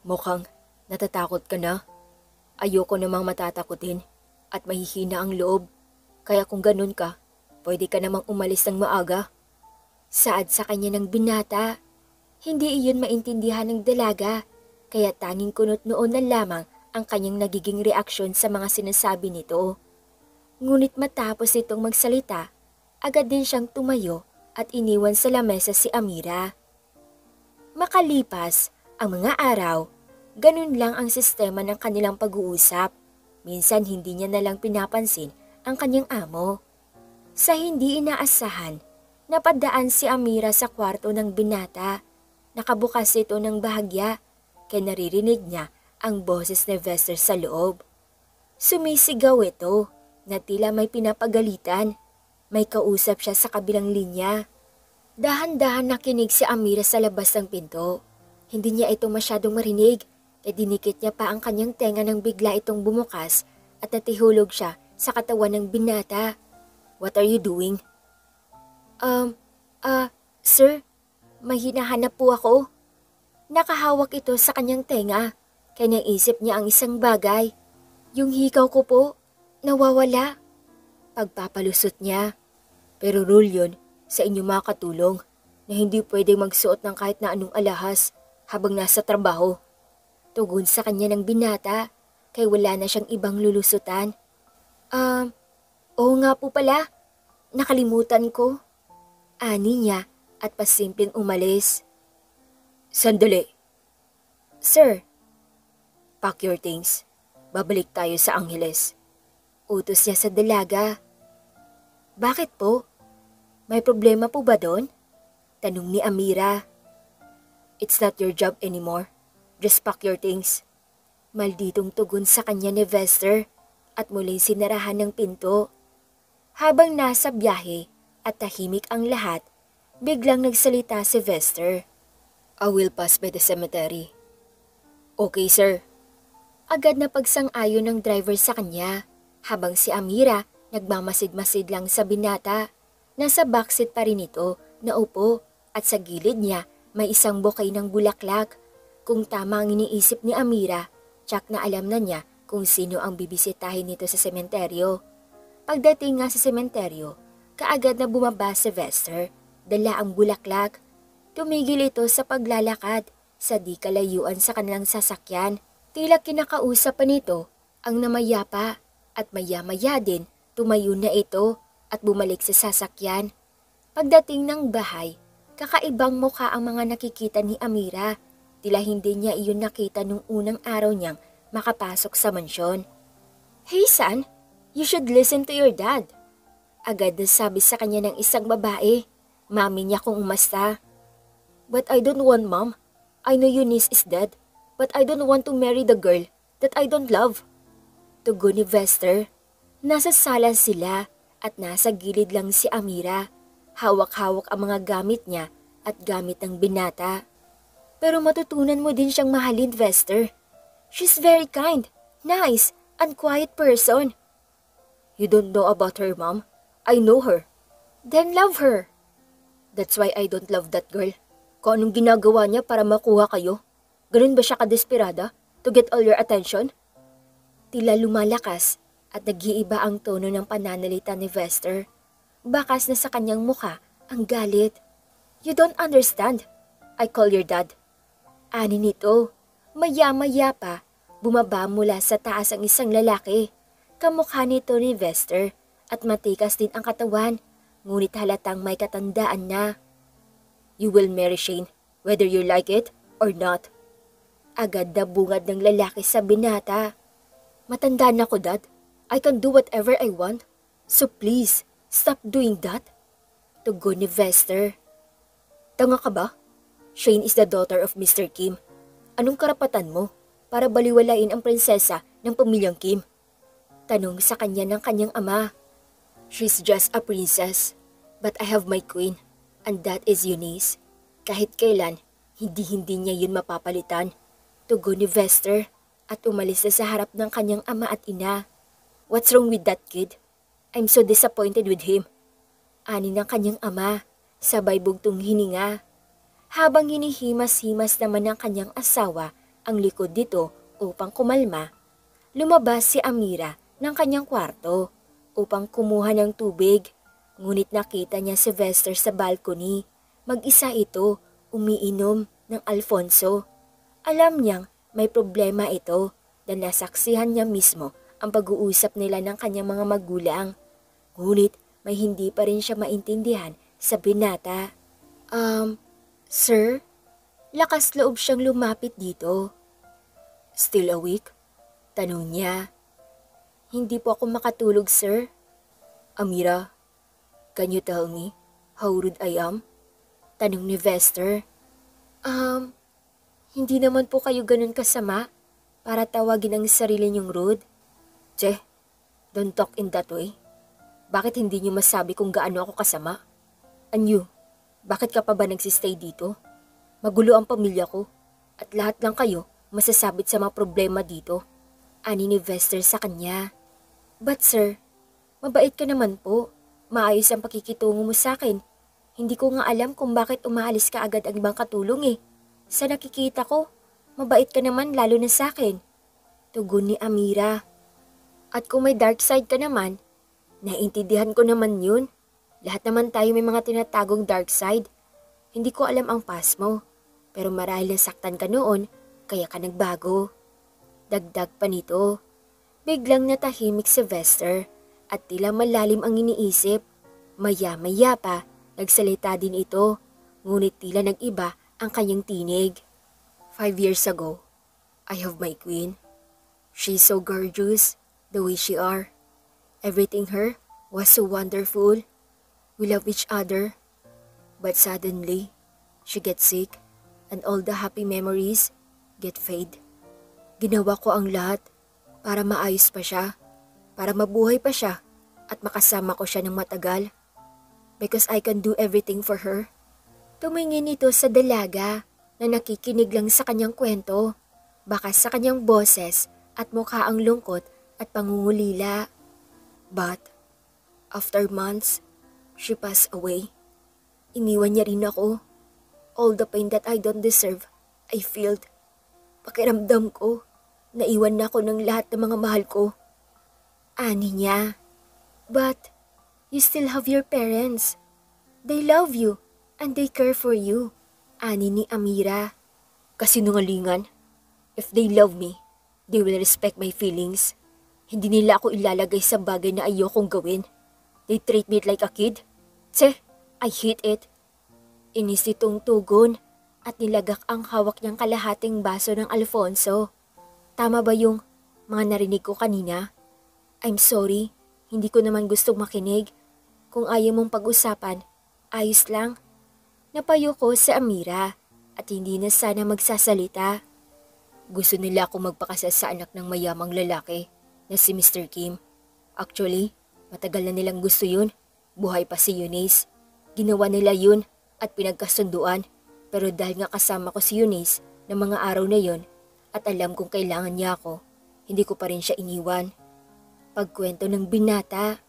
Mukhang natatakot ka na. Ayoko namang matatakutin at mahihina ang loob. Kaya kung ganun ka, pwede ka namang umalis ng maaga. Saad sa kanya ng binata. Hindi iyon maintindihan ng dalaga, kaya tanging kunot noon na lamang ang kanyang nagiging reaksyon sa mga sinasabi nito. Ngunit matapos itong magsalita, agad din siyang tumayo at iniwan sa lamesa si Amira. Makalipas ang mga araw, ganun lang ang sistema ng kanilang pag-uusap. Minsan hindi niya nalang pinapansin ang kanyang amo. Sa hindi inaasahan, napadaan si Amira sa kwarto ng binata. Nakabukas ito ng bahagya, kaya naririnig niya ang boses ni Vester sa loob. Sumisigaw ito na tila may pinapagalitan. May kausap siya sa kabilang linya. Dahan-dahan nakinig si Amira sa labas ng pinto. Hindi niya ito masyadong marinig, kaya dinikit niya pa ang kanyang tenga nang bigla itong bumukas at natihulog siya sa katawan ng binata. What are you doing? Sir, may hinahanap po ako. Nakahawak ito sa kanyang tenga, kaya naisip niya ang isang bagay. Yung hikaw ko po, nawawala. Pagpapalusot niya. Pero rule yun sa inyong mga katulong na hindi pwedeng magsuot ng kahit na anong alahas habang nasa trabaho. Tugon sa kanya ng binata, kaya wala na siyang ibang lulusutan. Oo nga po pala, nakalimutan ko. Ani niya at pasimpleng umalis. Sandali. Sir, pack your things. Babalik tayo sa Angeles. Utos niya sa dalaga. Bakit po? May problema po ba doon? Tanong ni Amira. It's not your job anymore. Just pack your things. Malditong tugon sa kanya ni Vester at muling sinarahan ng pinto. Habang nasa biyahe at tahimik ang lahat, biglang nagsalita si Vester. I will pass by the cemetery. Okay, sir. Agad na pagsang-ayon ng driver sa kanya, habang si Amira nagmamasid-masid lang sa binata. Nasa backseat pa rin ito, naupo, at sa gilid niya may isang bouquet ng bulaklak. Kung tama ang iniisip ni Amira, tsak na alam na niya kung sino ang bibisitahin nito sa sementeryo. Pagdating nga sa sementeryo, kaagad na bumaba si Vester, dala ang bulaklak. Tumigil ito sa paglalakad sa di kalayuan sa kanilang sasakyan. Tila kinakausap pa nito ang namayapa at maya-maya din tumayo na ito at bumalik sa sasakyan. Pagdating ng bahay, kakaibang mukha ang mga nakikita ni Amira. Tila hindi niya iyon nakita nung unang araw niyang makapasok sa mansyon. Hey son, you should listen to your dad. Agad na sabi sa kanya ng isang babae. Mami niya kung umasta. But I don't want, Mom. I know Eunice is dead, but I don't want to marry the girl that I don't love. Tugon ni Vester. Nasa sala sila at nasa gilid lang si Amira. Hawak-hawak ang mga gamit niya at gamit ng binata. Pero matutunan mo din siyang mahalin, Vester. She's very kind, nice, and quiet person. You don't know about her, Mom. I know her. Then love her. That's why I don't love that girl. Kung anong ginagawa niya para makuha kayo? Ganun ba siya kadesperada to get all your attention? Tila lumalakas at nag-iiba ang tono ng pananalita ni Vester. Bakas na sa kanyang mukha ang galit. You don't understand. I call your dad. Ani nito, maya-maya pa, bumaba mula sa taas ang isang lalaki. Kamukha nito ni Vester at matikas din ang katawan, ngunit halatang may katandaan na. You will marry Shane, whether you like it or not. Agad na bungad ng lalaki sa binata. Matanda na ko, Dad. I can do whatever I want. So please, stop doing that. Tugon ni Vester. Tanga ka ba? Shane is the daughter of Mr. Kim. Anong karapatan mo para baliwalain ang prinsesa ng pamilyang Kim? Tanong sa kanya ng kanyang ama. She's just a princess, but I have my queen. And that is Eunice. Kahit kailan, hindi niya yun mapapalitan. Tugon ni Vester at umalis na sa harap ng kanyang ama at ina. What's wrong with that kid? I'm so disappointed with him. Ani ng kanyang ama, sabay bugtong hininga. Habang hinihimas-himas naman ng kanyang asawa ang likod dito upang kumalma, lumabas si Amira ng kanyang kwarto upang kumuha ng tubig. Ngunit nakita niya si Vester sa balcony. Mag-isa ito, umiinom ng Alfonso. Alam niyang may problema ito dahil nasaksihan niya mismo ang pag-uusap nila ng kanyang mga magulang. Ngunit may hindi pa rin siya maintindihan sa binata. Sir? Lakas loob siyang lumapit dito. Still awake? Tanong niya. Hindi po ako makatulog, sir. Amira, can you tell me how rude I am? Tanong ni Vester. Hindi naman po kayo ganun kasama para tawagin ang sarili niyong rude. Che, don't talk in that way. Bakit hindi niyo masabi kung gaano ako kasama? And you, bakit ka pa ba nagsistay dito? Magulo ang pamilya ko at lahat lang kayo masasabit sa mga problema dito. Ani ni Vester sa kanya. But sir, mabait ka naman po. Maayos ang pakikitungo mo sa akin. Hindi ko nga alam kung bakit umaalis ka agad ang ibang katulong eh. Sa nakikita ko, mabait ka naman lalo na sa akin. Tugon ni Amira. At kung may dark side ka naman, naiintindihan ko naman yun. Lahat naman tayo may mga tinatagong dark side. Hindi ko alam ang past mo, pero marahil nasaktan ka noon, kaya ka nagbago. Dagdag pa nito. Biglang natahimik si Vester at tila malalim ang iniisip. Maya-maya pa, Nagsalita din ito, ngunit tila nag-iba ang kanyang tinig. 5 years ago, I have my queen. She's so gorgeous, the way she are. Everything her was so wonderful. We love each other. But suddenly, she gets sick and all the happy memories get fade. Ginawa ko ang lahat para maayos pa siya, para mabuhay pa siya at makasama ko siya ng matagal. Because I can do everything for her. Tumingin ito sa dalaga na nakikinig lang sa kanyang kwento, baka sa kanyang boses at mukha ang lungkot at pangungulila. But, after months, she passed away. Iniwan niya rin ako. All the pain that I don't deserve, I felt. Pakiramdam ko, naiwan na ako ng lahat ng mga mahal ko. Ani niya. But, you still have your parents. They love you and they care for you. Ani ni Amira. Kasinungalingan. If they love me, they will respect my feelings. Hindi nila ako ilalagay sa bagay na ayokong gawin. They treat me like a kid. Tse, I hate it. Inis itong tugon at nilagak ang hawak niyang kalahating baso ng Alfonso. Tama ba yung mga narinig ko kanina? I'm sorry, hindi ko naman gustong makinig. Kung ayaw mong pag-usapan, ayos lang. Napayo ko sa Amira at hindi na sana magsasalita. Gusto nila akong magpakasal sa anak ng mayamang lalaki na si Mr. Kim. Actually, matagal na nilang gusto yun. Buhay pa si Eunice. Ginawa nila yun at pinagkasunduan. Pero dahil nga kasama ko si Eunice ng mga araw na yun at alam kong kailangan niya ako, hindi ko pa rin siya iniwan. Pagkwento ng binata,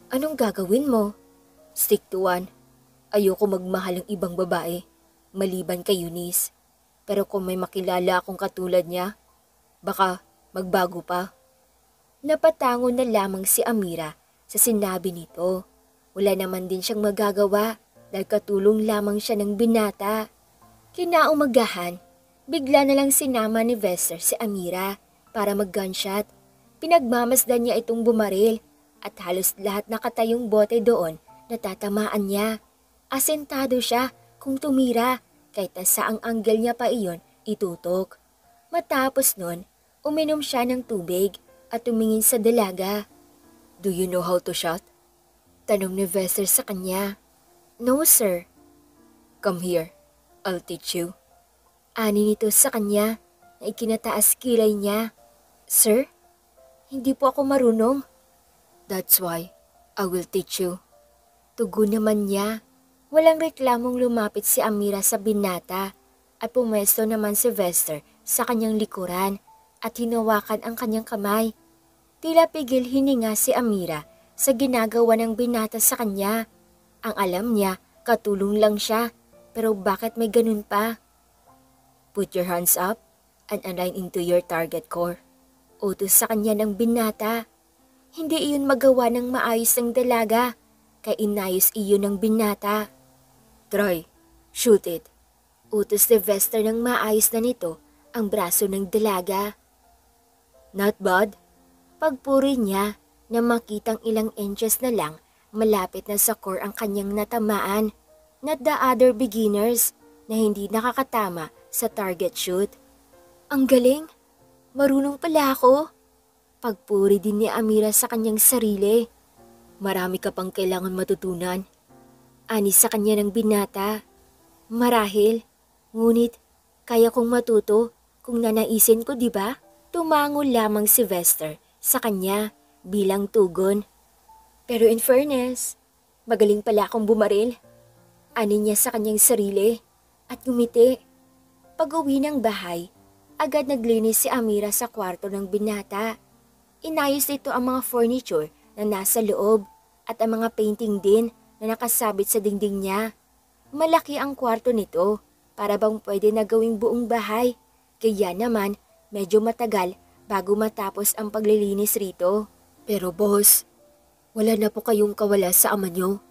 anong gagawin mo? Stick to one. Ayoko magmahal ng ibang babae, maliban kay Eunice. Pero kung may makilala akong katulad niya, baka magbago pa. Napatango na lamang si Amira sa sinabi nito. Wala naman din siyang magagawa dahil katulong lamang siya ng binata. Kinaumagahan, bigla na lang sinama ni Vester si Amira para mag-gunshot. Pinagmamasdan niya itong bumaril at halos lahat nakatayong bote doon natatamaan niya. Asentado siya kung tumira kahit nasa ang angle niya pa iyon itutok. Matapos nun, uminom siya ng tubig at tumingin sa dalaga. Do you know how to shot? Tanong ni Vester sa kanya. No, sir. Come here. I'll teach you. Ani nito sa kanya na ikinataas kilay niya. Sir, hindi po ako marunong. That's why I will teach you. Tugon naman niya. Walang reklamong lumapit si Amira sa binata at pumesto naman si Vester sa kanyang likuran at hinawakan ang kanyang kamay. Tila pigil hininga si Amira sa ginagawa ng binata sa kanya. Ang alam niya, katulong lang siya, pero bakit may ganun pa? Put your hands up and align into your target core. Utos sa kanya ng binata. Hindi iyon magawa ng maayos ng dalaga, kaya inayos iyon ng binata. Try, shoot it. Utos ni Vester ng maayos na nito ang braso ng dalaga. Not bad. Pagpuri niya na makitang ilang inches na lang malapit na sa core ang kanyang natamaan. Not the other beginners na hindi nakakatama sa target shoot. Ang galing. Marunong pala ako. Pagpuri din ni Amira sa kanyang sarili. Marami ka pang kailangan matutunan. Ani sa kanya ng binata. Marahil, ngunit kaya kong matuto kung nanaisin ko, di ba? Tumango lamang si Vester sa kanya bilang tugon. Pero in fairness, magaling pala akong bumaril. Ani niya sa kanyang sarili at ngumiti. Pag-uwi ng bahay, agad naglinis si Amira sa kwarto ng binata. Inayos nito ang mga furniture na nasa loob at ang mga painting din na nakasabit sa dingding niya. Malaki ang kwarto nito para bang pwede na gawing buong bahay. Kaya naman medyo matagal bago matapos ang paglilinis rito. Pero boss, wala na po kayong kawala sa ama niyo.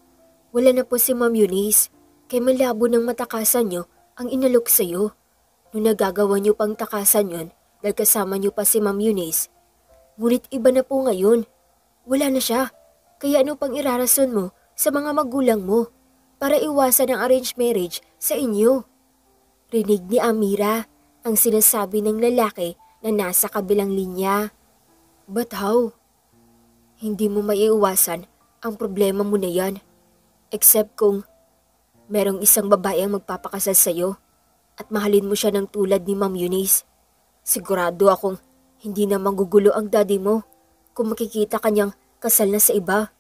Wala na po si Ma'am Eunice. Kay malabo ng matakasan niyo ang inalok sa'yo. Nung nagagawa niyo pang takasan yun dahil kasama niyo pa si Ma'am Eunice. Ngunit iba na po ngayon. Wala na siya. Kaya ano pang irarason mo sa mga magulang mo? para iwasan ang arranged marriage sa inyo. Rinig ni Amira ang sinasabi ng lalaki na nasa kabilang linya. But how? Hindi mo maiiwasan ang problema mo na yan. Except kung merong isang babae ang magpapakasal sa'yo at mahalin mo siya ng tulad ni Ma'am Eunice. Sigurado akong hindi na magugulo ang daddy mo kung makikita kanyang kasal na sa iba.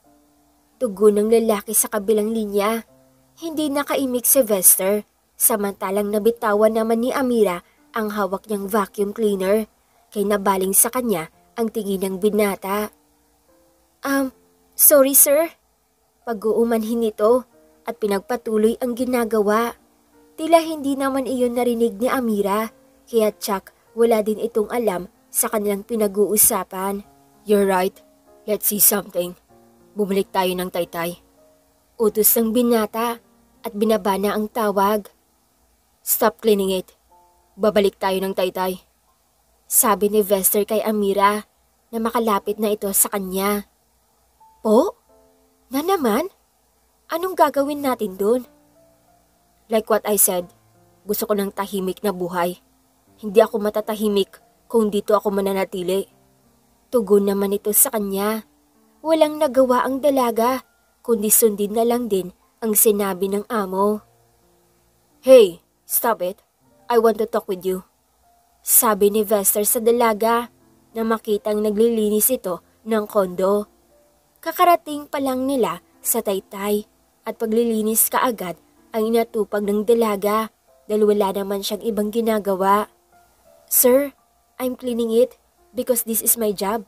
Tugon ng lalaki sa kabilang linya. Hindi nakaimik si Vester, samantalang nabitawan naman ni Amira ang hawak niyang vacuum cleaner, kay nabaling sa kanya ang tingin ng binata. Sorry sir. Pag-uumanhin nito at pinagpatuloy ang ginagawa. Tila hindi naman iyon narinig ni Amira, kaya tsak wala din itong alam sa kanilang pinag-uusapan. You're right. Let's see something. Bumalik tayo ng taytay. Utos ng binata at binaba na ang tawag. Stop cleaning it. Babalik tayo ng taytay. Sabi ni Vester kay Amira na makalapit na ito sa kanya. Po? Na naman? Anong gagawin natin doon? Like what I said, gusto ko ng tahimik na buhay. Hindi ako matatahimik kung dito ako mananatili. Tugon naman ito sa kanya. Walang nagawa ang dalaga, kundi sundin na lang din ang sinabi ng amo. Hey, stop it. I want to talk with you. Sabi ni Vester sa dalaga na makitang naglilinis ito ng kondo. Kakarating pa lang nila sa taytay at paglilinis kaagad ang inatupag ng dalaga dahil wala naman siyang ibang ginagawa. Sir, I'm cleaning it because this is my job.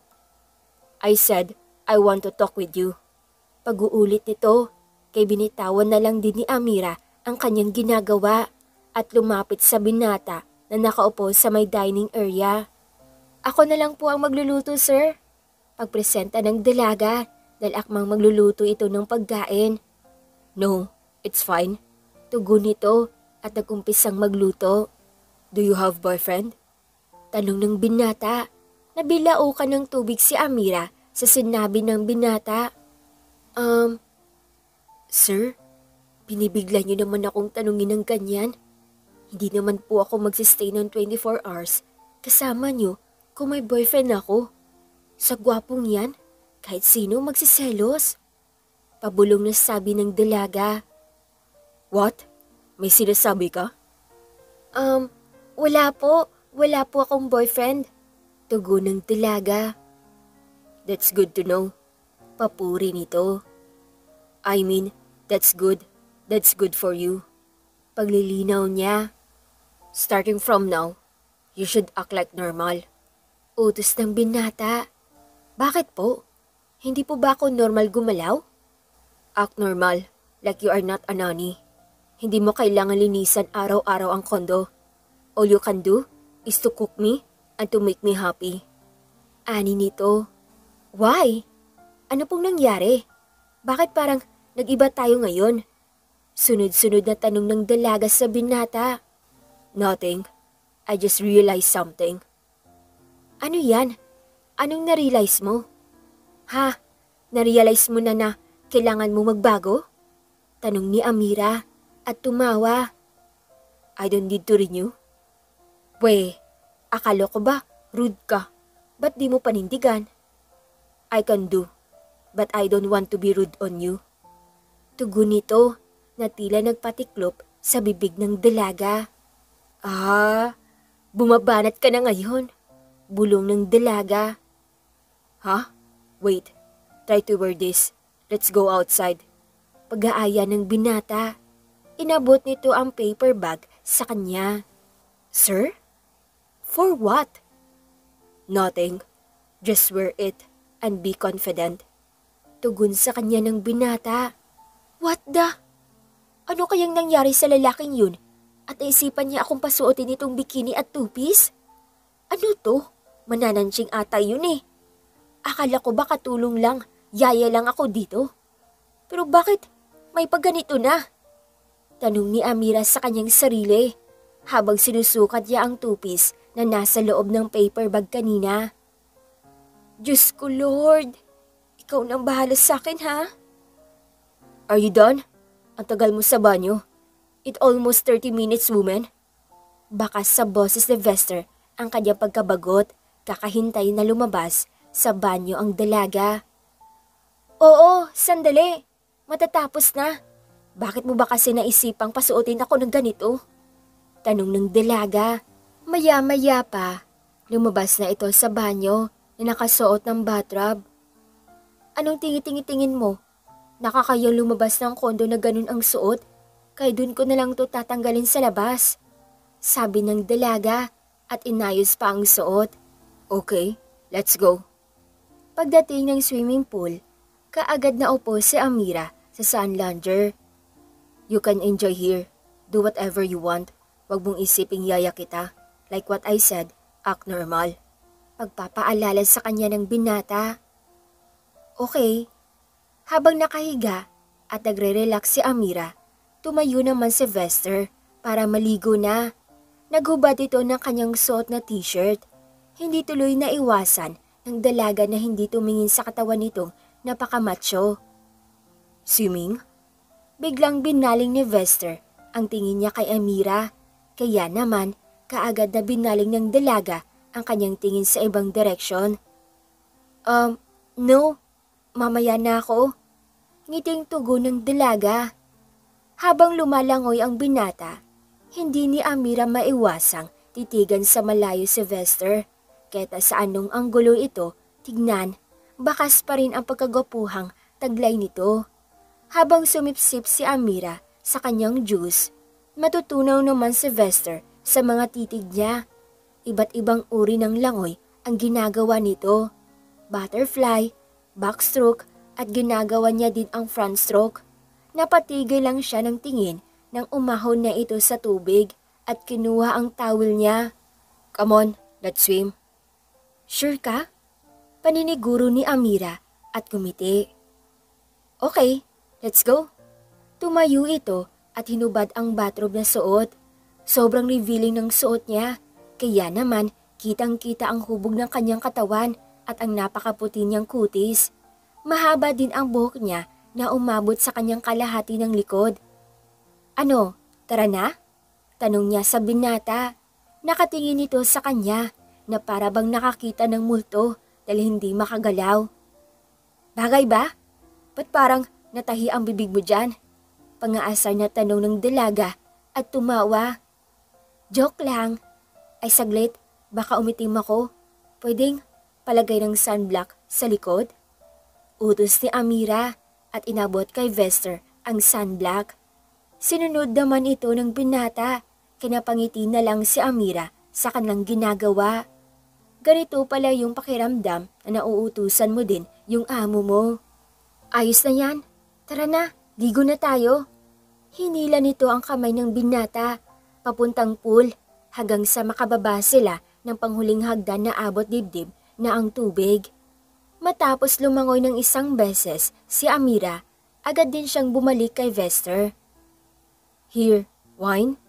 I said, I want to talk with you. Pag-uulit nito, kay binitawan na lang din ni Amira ang kanyang ginagawa at lumapit sa binata na nakaupo sa may dining area. Ako na lang po ang magluluto, sir. Pagpresenta ng dalaga dahil akmang magluluto ito ng pagkain. No, it's fine. Tugon nito at nagumpisang magluto. Do you have boyfriend? Tanong ng binata. Nabilaukan ng tubig si Amira sa sinabi ng binata. Sir, binibigla niyo naman akong tanungin ng ganyan. Hindi naman po ako magsistay ng 24 hours kasama niyo kung may boyfriend ako. Sa gwapong yan, kahit sino magsiselos. Pabulong na sabi ng dalaga. What? May sinasabi ka? Wala po. Wala po akong boyfriend. Tugon ng dalaga. That's good to know. Papuri nito. I mean, that's good. That's good for you. Paglilinaw niya. Starting from now, you should act like normal. Utos ng binata. Bakit po? Hindi po ba ako normal gumalaw? Act normal, like you are not a nanny. Hindi mo kailangan linisan araw-araw ang kondo. All you can do is to cook me and to make me happy. Ani nito. Why? Ano pong nangyari? Bakit parang nag-iba tayo ngayon? Sunod-sunod na tanong ng dalaga sa binata. Nothing. I just realized something. Ano yan? Anong na-realize mo? Ha? Na-realize mo na kailangan mo magbago? Tanong ni Amira at tumawa. I don't need to renew. We, akala ko ba rude ka? Ba't di mo panindigan? I can do, but I don't want to be rude on you. Tugon nito na tila nagpatiklop sa bibig ng dalaga. Bumabanat ka na ngayon. Bulong ng dalaga. Ha? Wait, try to wear this. Let's go outside. Pag-aaya ng binata. Inabot nito ang paper bag sa kanya. Sir? For what? Nothing. Just wear it and be confident. Tugon sa kanya ng binata. What the? Ano kayang nangyari sa lalaking yun? At naisipan niya akong pasuotin itong bikini at two-piece? Ano to? Mananansying ata yun eh. Akala ko ba katulong lang, yaya lang ako dito? Pero bakit may pagganito na? Tanong ni Amira sa kanyang sarili habang sinusukat niya ang two-piece na nasa loob ng paper bag kanina. Diyos ko Lord, ikaw nang bahala sa akin ha? Are you done? Ang tagal mo sa banyo. It almost 30 minutes, woman. Bakas sa boses ni Vester ang kanyang pagkabagot, kakahintay na lumabas sa banyo ang dalaga. Oo, sandali. Matatapos na. Bakit mo ba kasi naisipang pasuotin ako ng ganito? Tanong ng dalaga. Maya-maya pa, lumabas na ito sa banyo na nakasuot ng bathrobe. Anong tingi-tingi-tingin mo? Nakakayang lumabas ng kondo na ganun ang suot, kaya dun ko na lang to tatanggalin sa labas. Sabi ng dalaga at inayos pa ang suot. Okay, let's go. Pagdating ng swimming pool, kaagad na upo si Amira sa sun lounger. You can enjoy here. Do whatever you want. Huwag mong isiping yaya kita. Like what I said, act normal. Pagpapaalala sa kanya ng binata. Okay. Habang nakahiga at nagre-relax si Amira, tumayo naman si Vester para maligo na. Naghubad ito ng kanyang suot na t-shirt. Hindi tuloy na iwasan ng dalaga na hindi tumingin sa katawan nitong napakamacho. Swimming? Biglang binaling ni Vester ang tingin niya kay Amira. Kaya naman, kaagad na binaling ng dalaga ang kanyang tingin sa ibang direksyon. No. Mamaya na ako. Ngiting tugon ng dalaga. Habang lumalangoy ang binata, hindi ni Amira maiwasang titigan sa malayo si Vester. Kahit sa anong anggulo ito, tignan, bakas pa rin ang pagkagwapuhang taglay nito. Habang sumipsip si Amira sa kanyang juice, matutunaw naman si Vester sa mga titig niya. Iba't ibang uri ng langoy ang ginagawa nito. Butterfly, backstroke at ginagawa niya din ang front stroke. Napatigil lang siya ng tingin nang umahon na ito sa tubig at kinuha ang towel niya. Come on, let's swim. Sure ka? Paniniguro ni Amira at kumiti. Okay, let's go. Tumayo ito at hinubad ang bathrobe na suot. Sobrang revealing ng suot niya, kaya naman kitang-kita ang hubog ng kanyang katawan at ang napakaputi niyang kutis. Mahaba din ang buhok niya na umabot sa kanyang kalahati ng likod. Ano, tara na? Tanong niya sa binata. Nakatingin ito sa kanya na para bang nakakita ng multo dahil hindi makagalaw. Bagay ba? Ba't parang natahi ang bibig mo dyan? Pangaasar na tanong ng dalaga at tumawa. Joke lang. Ay saglit, baka umitim ako. Pwedeng palagay ng sunblock sa likod? Utos ni Amira at inabot kay Vester ang sunblock. Sinunod naman ito ng binata, kinapangiti na lang si Amira sa kanilang ginagawa. Ganito pala yung pakiramdam na nauutusan mo din yung amo mo. Ayos na yan, tara na, ligo na tayo. Hinila nito ang kamay ng binata, papuntang pool, hanggang sa makababa sila ng panghuling hagdan na abot dibdib na ang tubig. Matapos lumangoy ng isang beses si Amira, agad din siyang bumalik kay Vester. Here, wine?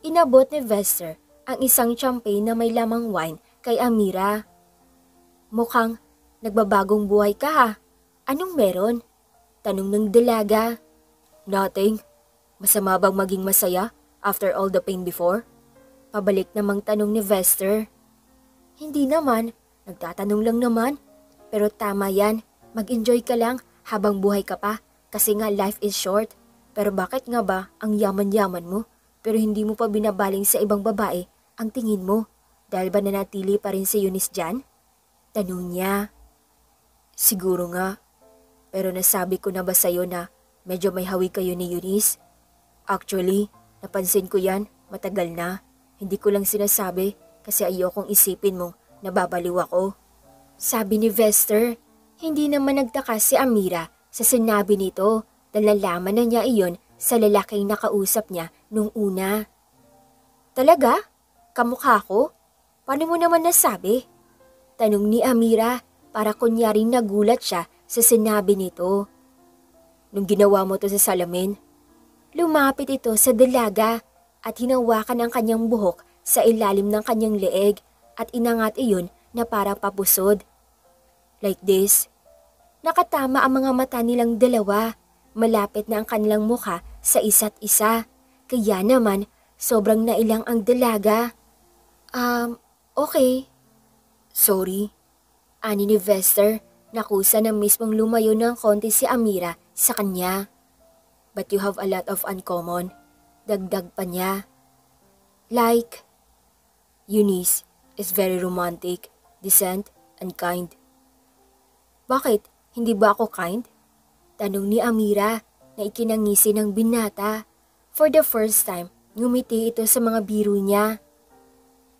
Inabot ni Vester ang isang champagne na may lamang wine kay Amira. Mukhang nagbabagong buhay ka ha. Anong meron? Tanong ng dalaga. Nothing. Masama bang maging masaya after all the pain before? Pabalik namang tanong ni Vester. Hindi naman, nagtatanong lang naman. Pero tama yan, mag-enjoy ka lang habang buhay ka pa kasi nga life is short. Pero bakit nga ba ang yaman-yaman mo pero hindi mo pa binabaling sa ibang babae ang tingin mo? Dahil ba nanatili pa rin si Eunice dyan? Tanong niya. Siguro nga, pero nasabi ko na ba sa'yo na medyo may hawi kayo ni Eunice? Actually, napansin ko yan matagal na. Hindi ko lang sinasabi kasi ayokong isipin mo na babaliw ako. Sabi ni Vester, hindi naman nagtaka si Amira sa sinabi nito dahil nalaman na niya iyon sa lalaking nakausap niya nung una. Talaga? Kamukha ko? Paano mo naman nasabi? Tanong ni Amira para kunyaring nagulat siya sa sinabi nito. Nung ginawa mo to sa salamin, lumapit ito sa dalaga at hinawakan ang kanyang buhok sa ilalim ng kanyang leeg at inangat iyon na parang papusod. Like this. Nakatama ang mga mata nilang dalawa malapit na ang kanilang mukha sa isa't isa. Kaya naman, sobrang nailang ang dalaga. Okay. Sorry. Ani ni Vester, nakusa na mismong lumayo ng konti si Amira sa kanya. But you have a lot of uncommon. Dagdag pa niya. Like, Eunice is very romantic, decent, and kind. Bakit? Hindi ba ako kind? Tanong ni Amira na ikinangisi ng binata. For the first time, ngumiti ito sa mga biro niya.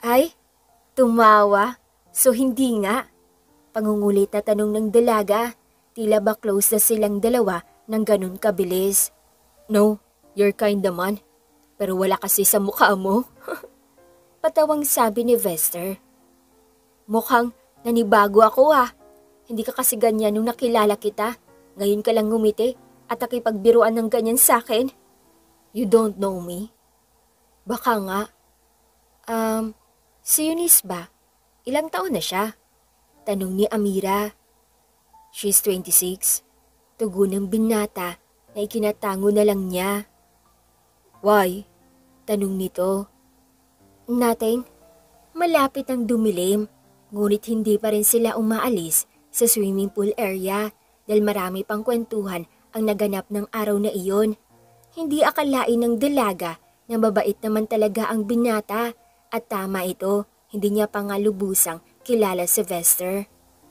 Ay, tumawa. So hindi nga. Pangungulit na tanong ng dalaga. Tila ba close na silang dalawa ng ganun kabilis. No, you're kind naman. Pero wala kasi sa mukha mo. Patawang sabi ni Vester. Mukhang nanibago ako ah. Hindi ka kasi ganyan nung nakilala kita. Ngayon ka lang ngumiti at nakipagbiruan ng ganyan sa akin. You don't know me? Baka nga. Si Eunice ba? Ilang taon na siya? Tanong ni Amira. She's 26. Tugon ng binata na ikinatango na lang niya. Why? Tanong nito. Nothing. Malapit ang dumilim, ngunit hindi pa rin sila umaalis sa swimming pool area dahil marami pang kwentuhan ang naganap ng araw na iyon. Hindi akalain ng dalaga na mabait naman talaga ang binata at tama ito, hindi niya pa nga lubusang kilala si Vester.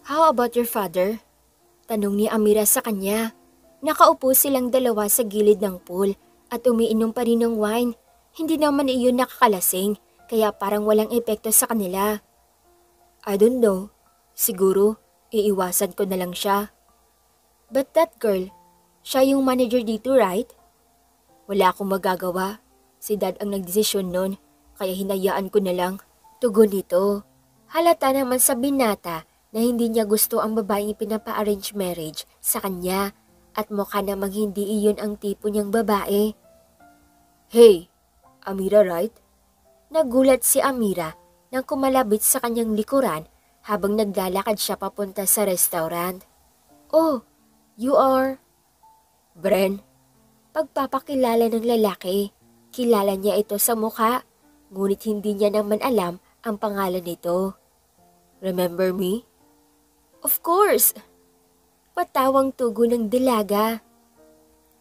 How about your father? Tanong ni Amira sa kanya. Nakaupo silang dalawa sa gilid ng pool at umiinom pa rin ng wine. Hindi naman iyon nakakalasing kaya parang walang epekto sa kanila. I don't know. Siguro, iiwasan ko na lang siya. But that girl, siya yung manager dito, right? Wala akong magagawa. Si Dad ang nagdesisyon nun, kaya hinayaan ko na lang. Tugon nito. Halata naman sa binata na hindi niya gusto ang babaeng pinapa-arrange marriage sa kanya at mukha namang hindi iyon ang tipo niyang babae. Hey, Amira, right? Nagulat si Amira nang kumalabit sa kanyang likuran habang naglalakad siya papunta sa restaurant. Oh, you are... Bren. Pagpapakilala ng lalaki, kilala niya ito sa mukha, ngunit hindi niya naman alam ang pangalan nito. Remember me? Of course! Patawang tugon ng dalaga.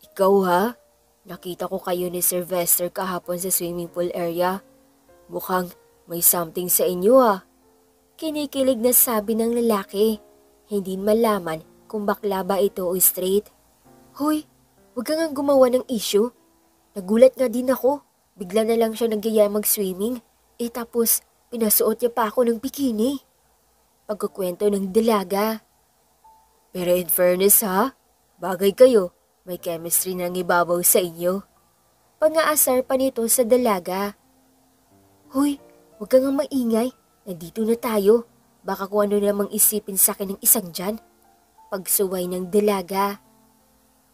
Ikaw ha? Nakita ko kayo ni Sir Vester kahapon sa swimming pool area. Mukhang may something sa inyo ha. Kinikilig na sabi ng lalaki. Hindi malaman kung bakla ba ito o straight. Hoy, huwag ka nga gumawa ng issue. Nagulat nga din ako. Bigla na lang siya nagyaya mag-swimming. Tapos pinasuot niya pa ako ng bikini. Pagkukwento ng dalaga. Pero in fairness ha, bagay kayo. May chemistry nang ibabaw sa inyo. Pang-aasar pa nito sa dalaga. Hoy, huwag ka nga maingay. Nandito na tayo. Baka kung ano namang isipin sa akin ng isang dyan. Pagsuway ng dalaga.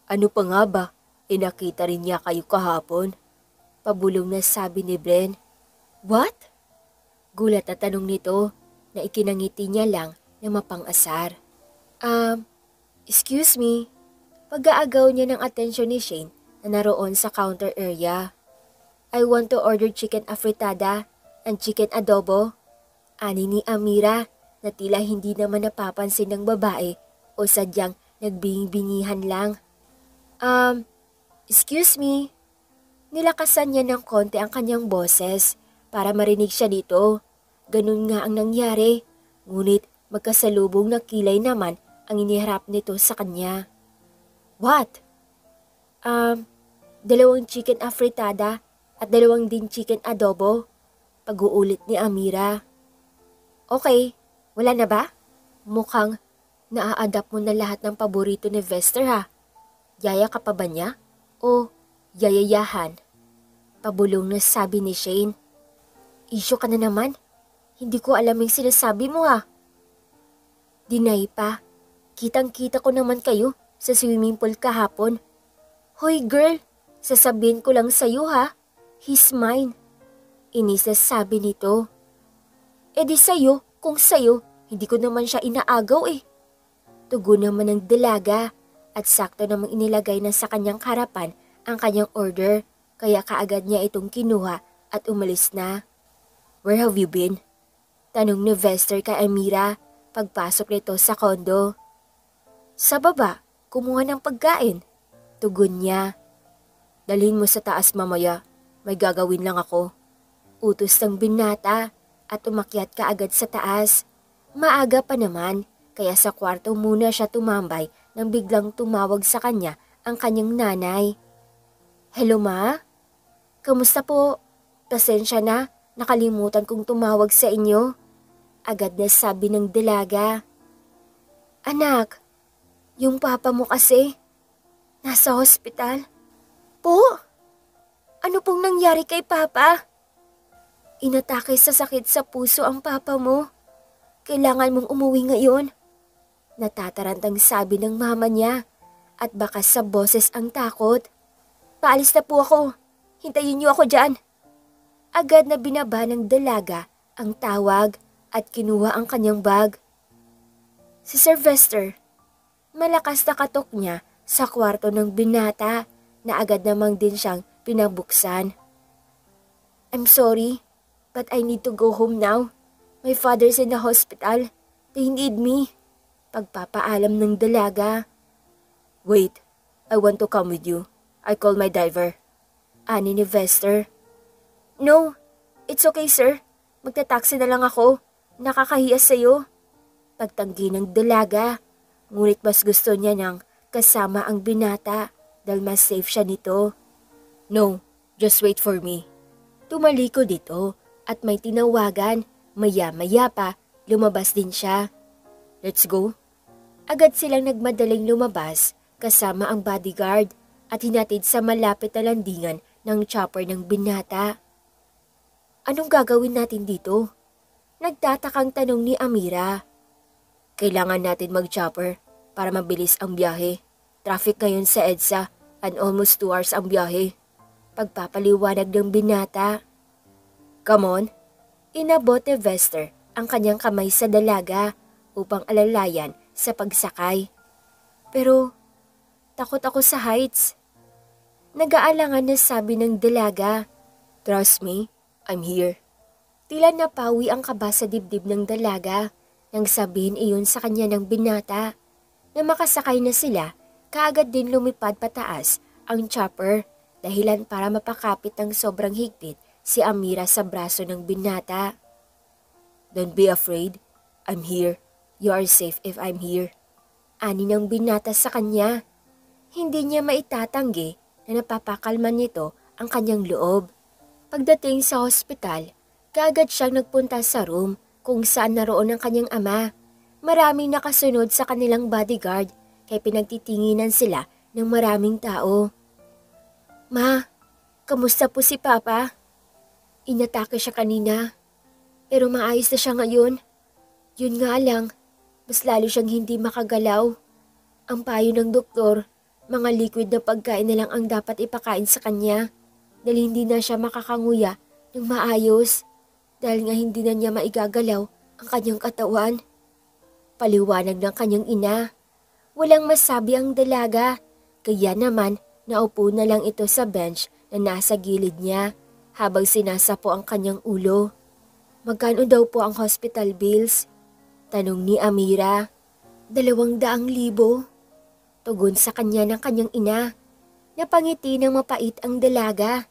Ano pa nga ba? Nakita rin niya kayo kahapon. Pabulong na sabi ni Bren. What? Gulat na tanong nito na ikinangiti niya lang na mapang-asar. Excuse me. Pag-aagaw niya ng atensyon ni Shane na naroon sa counter area. I want to order chicken afritada and chicken adobo. Ani ni Amira na tila hindi naman napapansin ng babae o sadyang nagbingi-bingihan lang. Excuse me. Nilakasan niya ng konti ang kanyang boses para marinig siya dito. Ganun nga ang nangyari, ngunit magkasalubong na kilay naman ang iniharap nito sa kanya. What? Dalawang chicken afritada at dalawang din chicken adobo. Pag-uulit ni Amira. Okay, wala na ba? Mukhang naa-adapt mo na lahat ng paborito ni Vester ha. Yaya ka pa ba niya? O yayayahan? Pabulong na sabi ni Shane. Isyo ka na naman. Hindi ko alam yung sinasabi mo ha. Dinay pa. Kitang-kita ko naman kayo sa swimming pool kahapon. Hoy girl, sasabihin ko lang sa'yo ha. He's mine. Inis na sabi nito. Di sa'yo, kung sa'yo, hindi ko naman siya inaagaw eh. Tugon naman ng dalaga at sakto namang inilagay na sa kanyang harapan ang kanyang order kaya kaagad niya itong kinuha at umalis na. "Where have you been?" Tanong ni Vester kay Amira pagpasok nito sa kondo. "Sa baba, kumuha ng pagkain," tugon niya. "Dalhin mo sa taas mamaya, may gagawin lang ako." Utos ng binata at umakyat kaagad sa taas. Maaga pa naman kaya sa kwarto muna siya tumambay nang biglang tumawag sa kanya ang kanyang nanay. "Hello ma? Kamusta po? Pasensya na, nakalimutan kong tumawag sa inyo." Agad na sabi ng dalaga. "Anak, yung papa mo kasi, nasa hospital." "Po? Ano pong nangyari kay papa?" "Inatake sa sakit sa puso ang papa mo. Kailangan mong umuwi ngayon." Natatarantang sabi ng mama niya at bakas sa boses ang takot. "Paalis na po ako. Hintayin niyo ako dyan." Agad na binaba ng dalaga ang tawag at kinuha ang kanyang bag. Si Sylvester, malakas na katok niya sa kwarto ng binata na agad namang din siyang pinabuksan. "I'm sorry, but I need to go home now. My father's in the hospital. They need me." Pagpapaalam ng dalaga. "Wait, I want to come with you. I call my driver." Ani ni Vester. "No, it's okay sir. Magta-taxi na lang ako. Nakakahiya sa'yo." Pagtanggi ng dalaga. Ngunit mas gusto niya nang kasama ang binata dahil mas safe siya nito. "No, just wait for me." Tumalikod dito at may tinawagan. Maya-maya pa, lumabas din siya. "Let's go." Agad silang nagmadaling lumabas kasama ang bodyguard at hinatid sa malapit na landingan ng chopper ng binata. "Anong gagawin natin dito?" Nagtatakang tanong ni Amira. "Kailangan natin mag-chopper para mabilis ang biyahe. Traffic ngayon sa EDSA and almost 2 hours ang biyahe." Pagpapaliwanag ng binata. "Come on." Inabot ni Vester ang kanyang kamay sa dalaga upang alalayan sa pagsakay. "Pero takot ako sa heights." Nag-aalangan na sabi ng dalaga. "Trust me, I'm here." Tila napawi ang kaba sa dibdib ng dalaga nang sabihin iyon sa kanya ng binata. Na makasakay na sila, kaagad din lumipad pataas ang chopper dahilan para mapakapit ng sobrang higpit si Amira sa braso ng binata. "Don't be afraid, I'm here. You are safe if I'm here." Ani ng binata sa kanya. Hindi niya maitatanggi na napapakalman nito ang kanyang loob. Pagdating sa hospital, kaagad siyang nagpunta sa room kung saan naroon ang kanyang ama. Maraming nakasunod sa kanilang bodyguard kaya pinagtitinginan sila ng maraming tao. "Ma, kamusta po si Papa?" "Inatake siya kanina, pero maayos na siya ngayon. Yun nga lang, mas lalo siyang hindi makagalaw. Ang payo ng doktor, mga liquid na pagkain na lang ang dapat ipakain sa kanya dahil hindi na siya makakanguya ng maayos dahil nga hindi na niya maigagalaw ang kanyang katawan." Paliwanag ng kanyang ina. Walang masabi ang dalaga, kaya naman naupo na lang ito sa bench na nasa gilid niya habang sinasapo ang kanyang ulo. "Magkano daw po ang hospital bills?" Tanong ni Amira. 200,000. Tugon sa kanya ng kanyang ina. Napangiti ng mapait ang dalaga.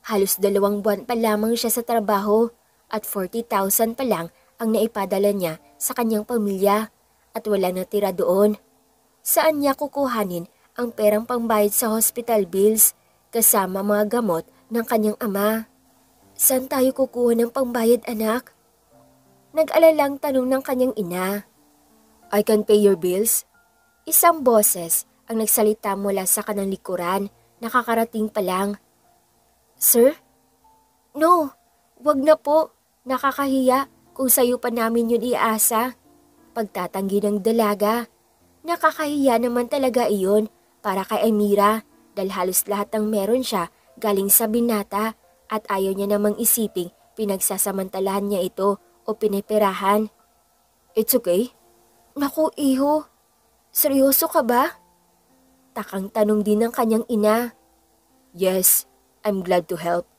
Halos 2 buwan pa lamang siya sa trabaho at 40,000 pa lang ang naipadala niya sa kanyang pamilya at wala natira doon. Saan niya kukuhanin ang perang pambayad sa hospital bills kasama mga gamot ng kanyang ama? "Saan tayo kukuha ng pambayad anak?" Nag-alalang tanong ng kanyang ina. "I can pay your bills." Isang boses ang nagsalita mula sa kanang likuran, nakakarating pa lang. "Sir? No, wag na po. Nakakahiya kung sayo pa namin yun iasa." Pagtatanggi ng dalaga. Nakakahiya naman talaga iyon para kay Amira dahil halos lahat ng meron siya galing sa binata at ayaw niya namang isiping pinagsasamantalahan niya ito o pinipirahan. "It's okay." "Naku, iho. Seryoso ka ba?" Takang tanong din ng kanyang ina. Yes, I'm glad to help.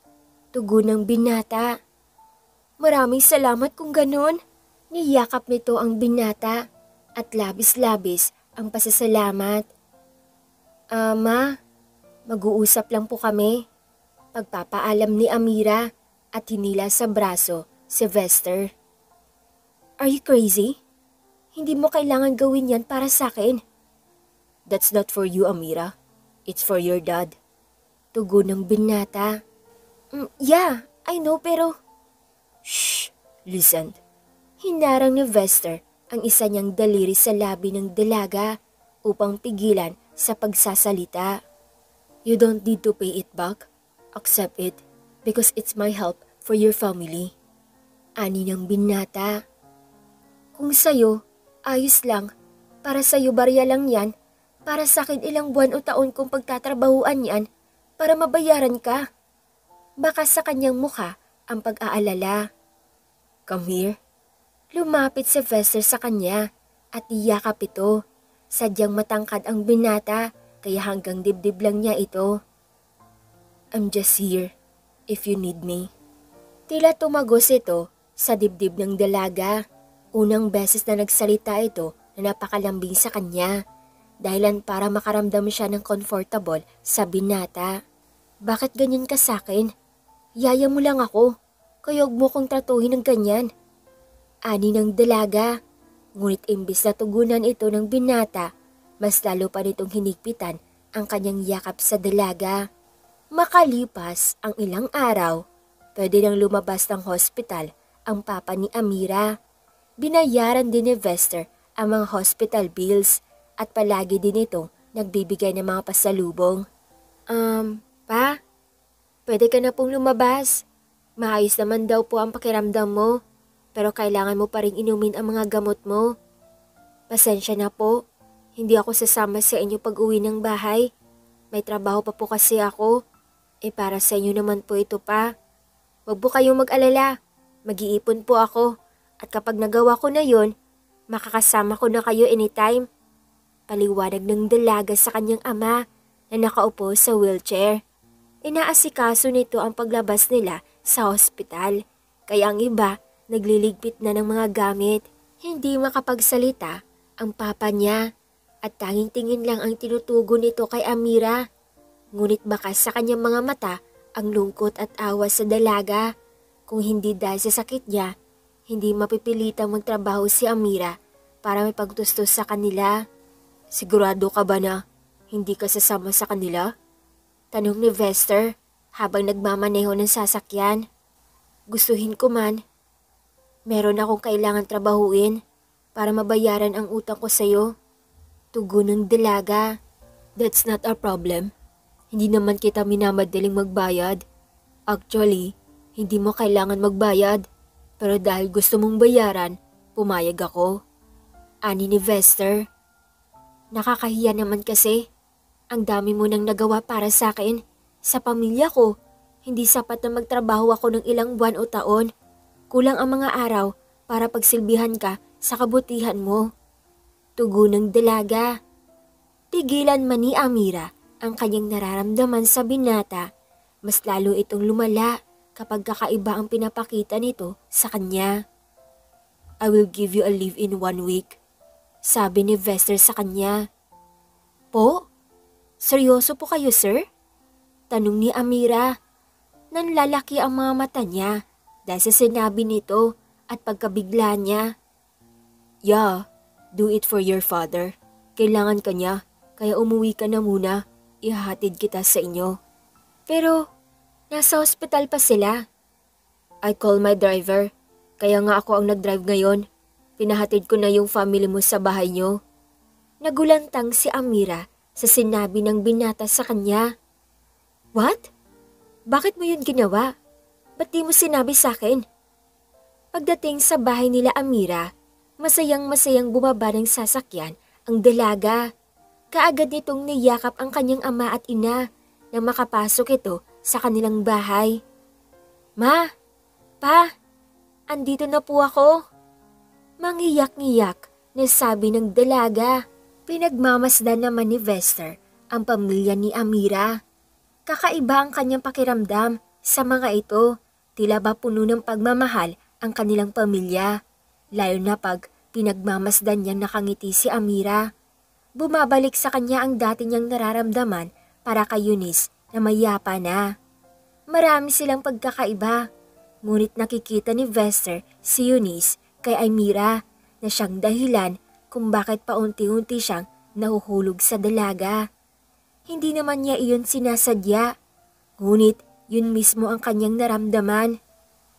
Tugon ng binata. Maraming salamat kung ganun. Niyakap nito ang binata at labis-labis ang pasasalamat. Ma, mag-uusap lang po kami. Pagpapaalam ni Amira at hinila sa braso si Vester. Are you crazy? Hindi mo kailangan gawin yan para sa akin. That's not for you, Amira. It's for your dad. Tugon ng binata. Yeah, I know pero... Shh! Listen. Hinarang ni Vester ang isa niyang daliri sa labi ng dalaga upang pigilan sa pagsasalita. You don't need to pay it back. Accept it because it's my help for your family. Ani ng binata. Kung sa'yo, ayos lang. Para sa'yo barya lang yan. Para sa'kin ilang buwan o taon kong pagtatrabahuan yan para mabayaran ka. Baka sa kanyang mukha ang pag-aalala. Come here. Lumapit si Vester sa kanya at iyakap ito. Sadyang matangkad ang binata kaya hanggang dibdib lang niya ito. I'm just here if you need me. Tila tumagos ito sa dibdib ng dalaga. Unang beses na nagsalita ito na napakalambing sa kanya. Dahilan para makaramdam siya ng comfortable sa binata. Bakit ganyan ka sakin? Yaya mo lang ako. Kaya huwag mo kong tratuhin ng ganyan. Ani ng dalaga. Ngunit imbis na tugunan ito ng binata, mas lalo pa nitong hinigpitan ang kanyang yakap sa dalaga. Makalipas ang ilang araw, pwede nang lumabas ng hospital ang papa ni Amira. Binayaran din ni Vester ang mga hospital bills at palagi din itong nagbibigay ng mga pasalubong. Pa? Pwede ka na pong lumabas. Maayos naman daw po ang pakiramdam mo, pero kailangan mo pa rin inumin ang mga gamot mo. Pasensya na po, hindi ako sasama sa inyo pag uwi ng bahay. May trabaho pa po kasi ako. Para sa inyo naman po ito pa. Huwag po kayong mag-alala, mag-iipon po ako. At kapag nagawa ko na yun, makakasama ko na kayo anytime. Paliwanag ng dalaga sa kanyang ama na nakaupo sa wheelchair. Inaasikaso nito ang paglabas nila sa hospital, kaya ang iba nagliligpit na ng mga gamit. Hindi makapagsalita ang papa niya at tanging tingin lang ang tinutugon nito kay Amira. Ngunit baka sa kanyang mga mata ang lungkot at awa sa dalaga. Kung hindi dahil sa sakit niya, hindi mapipilitang magtrabaho si Amira para may pagtustos sa kanila. Sigurado ka ba na hindi ka sasama sa kanila? Tanong ni Vester habang nagmamaneho ng sasakyan. Gustuhin ko man. Meron akong kailangan trabahuin para mabayaran ang utang ko sa'yo. Tugon ng dalaga. That's not our problem. Hindi naman kita minamadaling magbayad. Actually, hindi mo kailangan magbayad. Pero dahil gusto mong bayaran, pumayag ako. Ani ni Vester. Nakakahiya naman kasi. Ang dami mo nang nagawa para sa akin. Sa pamilya ko, hindi sapat na magtrabaho ako ng ilang buwan o taon. Kulang ang mga araw para pagsilbihan ka sa kabutihan mo. Tugon ng dalaga. Pigilan man ni Amira ang kanyang nararamdaman sa binata. Mas lalo itong lumala kapag kakaiba ang pinapakita nito sa kanya. I will give you a leave in 1 week. Sabi ni Vester sa kanya. Po? Seryoso po kayo, sir? Tanong ni Amira. Nanlalaki ang mga mata niya dahil sa sinabi nito at pagkabigla niya. Yeah, do it for your father. Kailangan ka niya, kaya umuwi ka na muna. Ihahatid kita sa inyo. Pero, nasa hospital pa sila. I call my driver, kaya nga ako ang nag-drive ngayon. Pinahatid ko na yung family mo sa bahay niyo. Nagulantang si Amira sa sinabi ng binata sa kanya. What? Bakit mo yun ginawa? Ba't di mo sinabi sa akin? Pagdating sa bahay nila Amira, masayang-masayang bumaba ng sasakyan ang dalaga. Kaagad nitong niyakap ang kanyang ama at ina nang makapasok ito sa kanilang bahay. Ma! Pa! Andito na po ako! Mangiyak-ngiyak na sabi ng dalaga. Pinagmamasdan naman ni Vester ang pamilya ni Amira. Kakaiba ang kanyang pakiramdam sa mga ito, tila ba puno ng pagmamahal ang kanilang pamilya. Lalo na pag pinagmamasdan niyang nakangiti si Amira. Bumabalik sa kanya ang dati niyang nararamdaman para kay Eunice na mayapa na. Marami silang pagkakaiba, ngunit nakikita ni Vester si Eunice kay Amira na siyang dahilan kung bakit paunti-unti siyang nahuhulog sa dalaga. Hindi naman niya iyon sinasadya, ngunit yun mismo ang kanyang naramdaman.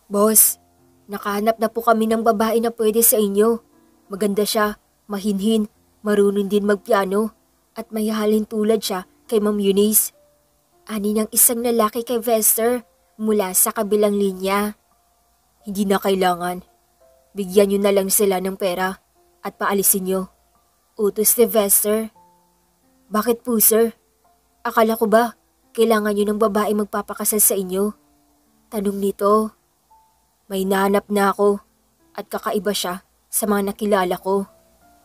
Boss, nakahanap na po kami ng babae na pwede sa inyo. Maganda siya, mahinhin, marunong din magpiano, at mayahalin tulad siya kay Ma'am Eunice. Ani ng isang lalaki kay Vester mula sa kabilang linya. Hindi na kailangan. Bigyan niyo na lang sila ng pera at paalisin niyo. Utos ni Vester. Bakit po, sir? Akala ko ba kailangan niyo ng babae magpapakasal sa inyo? Tanong nito. May nahanap na ako at kakaiba siya sa mga nakilala ko.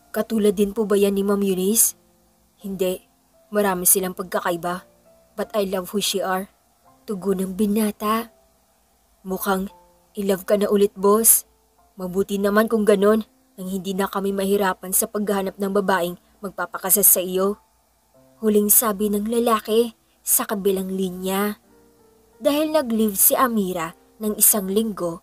Katulad din po ba yan ni Ma'am Eunice? Hindi, marami silang pagkakaiba. But I love who she are. Tugon ng binata. Mukhang in-love ka na ulit, boss. Mabuti naman kung ganon nang hindi na kami mahirapan sa paghahanap ng babaeng magpapakasal sa iyo. Huling sabi ng lalaki sa kabilang linya. Dahil nag-leave si Amira ng 1 linggo,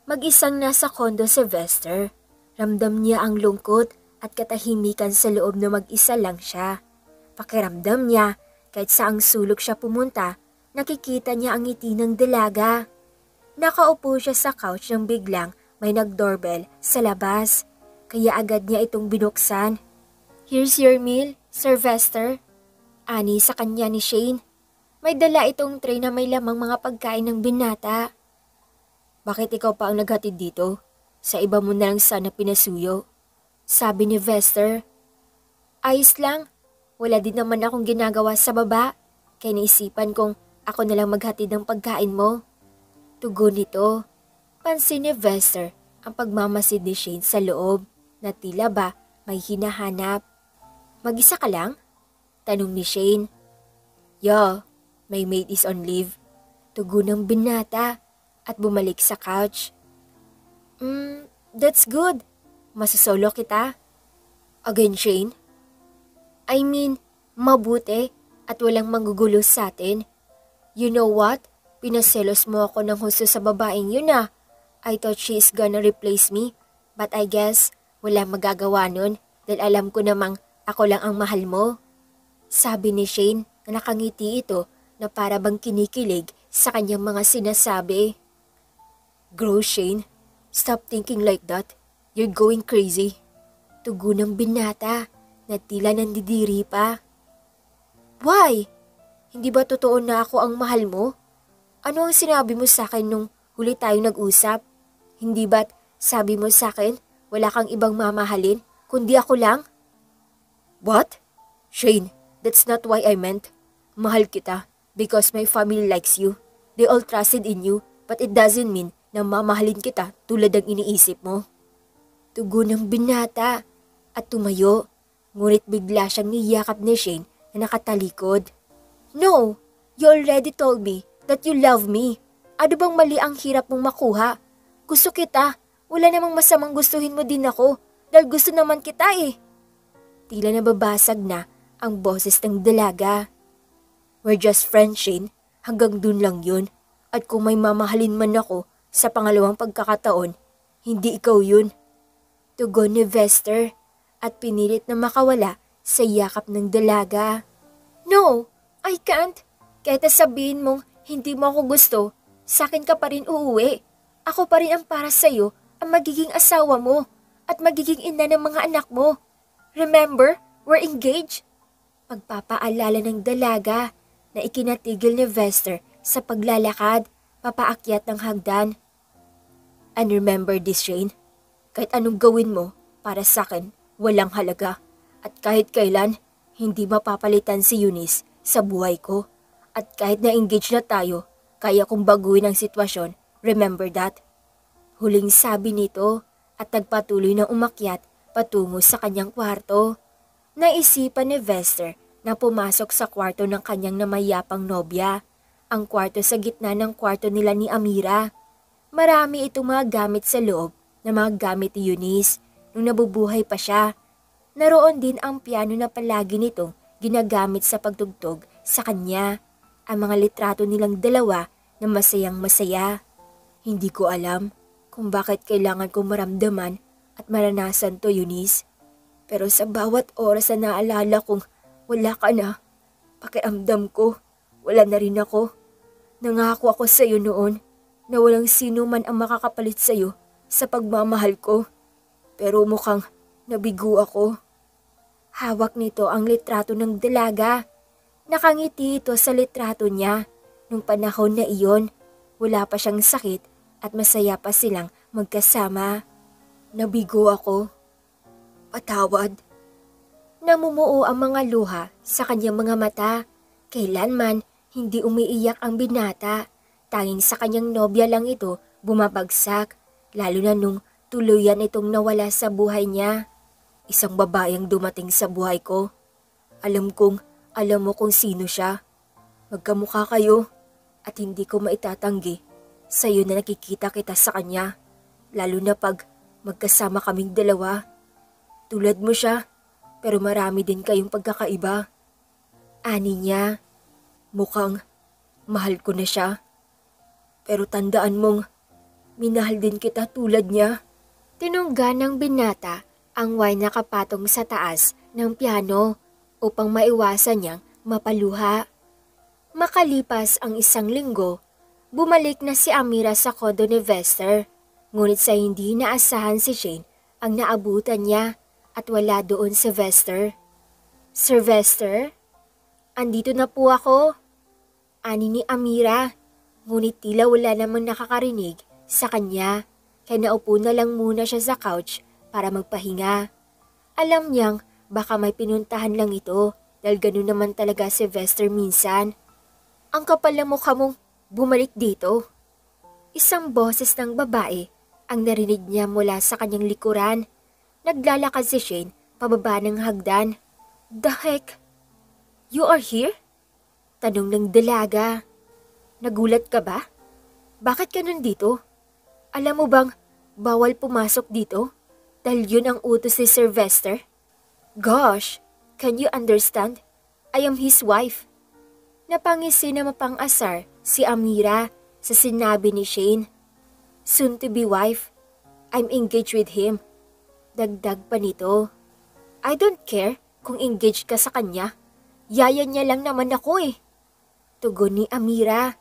mag-isang nasa kondo si Vester. Ramdam niya ang lungkot at katahimikan sa loob na mag-isa lang siya. Pakiramdam niya kahit saang sulok siya pumunta, nakikita niya ang ngiti ng dalaga. Nakaupo siya sa couch nang biglang may nag-doorbell sa labas, kaya agad niya itong binuksan. Here's your meal, Sir Vester. Ani sa kanya ni Shane. May dala itong tray na may lamang mga pagkain ng binata. Bakit ikaw pa ang naghatid dito? Sa iba mo na lang sana pinasuyo. Sabi ni Vester. Ayos lang. Wala din naman akong ginagawa sa baba. Kaya naisipan kong ako na lang maghatid ng pagkain mo. Tugon nito. Pansin ni Vester ang pagmamasid ni Shane sa loob na tila ba may hinahanap. Mag-isa ka lang? Tanong ni Shane. Yeah, my maid is on leave. Tugon ng binata at bumalik sa couch. That's good. Masasolo kita. Again, Shane? I mean, mabuti at walang manggugulo sa atin. You know what? Pinaselos mo ako ng husto sa babaeng yun ah. I thought she is gonna replace me, but I guess wala magagawa nun dahil alam ko namang ako lang ang mahal mo. Sabi ni Shane na nakangiti ito na para bang kinikilig sa kanyang mga sinasabi. Gross, Shane. Stop thinking like that. You're going crazy. Tugon ng binata na tila nandidiri pa. Why? Hindi ba totoo na ako ang mahal mo? Ano ang sinabi mo sa akin nung huli tayong nag-usap? Hindi ba't sabi mo sa akin wala kang ibang mamahalin kundi ako lang? What? Shane, that's not why I meant. Mahal kita because my family likes you. They all trusted in you, but it doesn't mean na mamahalin kita tulad ng iniisip mo. Tugon ng binata at tumayo, ngunit bigla siyang niyakap ni Shane na nakatalikod. No, you already told me that you love me. Ano bang mali ang hirap mong makuha? Gusto kita. Wala namang masamang gustuhin mo din ako dahil gusto naman kita eh. Tila nababasag na ang boses ng dalaga. We're just friends, Shane. Hanggang dun lang yun. At kung may mamahalin man ako sa pangalawang pagkakataon, hindi ikaw yun. Tugon ni Vester at pinilit na makawala sa yakap ng dalaga. No, I can't. Kahit sabihin mong hindi mo ako gusto, sa akin ka pa rin uuwi. Ako pa rin ang para sa'yo, ang magiging asawa mo at magiging ina ng mga anak mo. Remember, we're engaged? Pagpapaalala ng dalaga na ikinatigil ni Vester sa paglalakad, papaakyat ng hagdan. And remember this, Shane. Kahit anong gawin mo para sa akin, walang halaga. At kahit kailan, hindi mapapalitan si Eunice sa buhay ko. At kahit na-engage na tayo, kaya kong baguhin ang sitwasyon. Remember that? Huling sabi nito at nagpatuloy na umakyat patungo sa kanyang kwarto. Naisipan ni Vester na pumasok sa kwarto ng kanyang namayapang nobya. Ang kwarto sa gitna ng kwarto nila ni Amira. Marami itong mga gamit sa loob na mga gamit ni Eunice nung nabubuhay pa siya. Naroon din ang piano na palagi nitong ginagamit sa pagtugtog sa kanya. Ang mga litrato nilang dalawa na masayang masaya. Hindi ko alam kung bakit kailangan kong maramdaman at maranasan to, Eunice. Pero sa bawat oras na naalala kong wala ka na, pakiramdam ko, wala na rin ako. Nangako ako sa iyo noon na walang sino man ang makakapalit sa iyo sa pagmamahal ko. Pero mukhang nabigo ako. Hawak nito ang litrato ng dalaga. Nakangiti ito sa litrato niya. Nung panahon na iyon, wala pa siyang sakit at masaya pa silang magkasama. Nabigo ako. Patawad. Namumuo ang mga luha sa kanyang mga mata. Kailanman hindi umiiyak ang binata. Tanging sa kanyang nobya lang ito bumabagsak. Lalo na nung tuluyan itong nawala sa buhay niya. Isang babaeng dumating sa buhay ko. Alam mo kung sino siya. Magkamukha kayo at hindi ko maitatanggi sa iyo na nakikita kita sa kanya. Lalo na pag magkasama kaming dalawa. Tulad mo siya, pero marami din kayong pagkakaiba. Ani niya, mukhang mahal ko na siya. Pero tandaan mong, minahal din kita tulad niya. Tinungga ng binata ang wine na kapatong sa taas ng piano upang maiwasan niyang mapaluha. Makalipas ang 1 linggo, bumalik na si Amira sa kondo ni Vester. Ngunit sa hindi naasahan si Shane ang naabutan niya at wala doon si Vester. Sir Vester, andito na po ako. Ani ni Amira, ngunit tila wala namang nakakarinig sa kanya. Kaya naupo na lang muna siya sa couch para magpahinga. Alam niyang baka may pinuntahan lang ito dahil ganun naman talaga si Vester minsan. Ang kapal na mukha mong bumalik dito. Isang boses ng babae ang narinig niya mula sa kanyang likuran. Naglalakad si Shane pababa ng hagdan. The heck? You are here? Tanong ng dalaga. Nagulat ka ba? Bakit ka nandito? Alam mo bang bawal pumasok dito? Dahil yun ang utos ni Sir Vester? Gosh, can you understand? I am his wife. Napangisi na mapang-asar si Amira sa sinabi ni Shane. Soon to be wife. I'm engaged with him. Dagdag pa nito. I don't care kung engaged ka sa kanya. Yaya niya lang naman ako eh. Tugon ni Amira.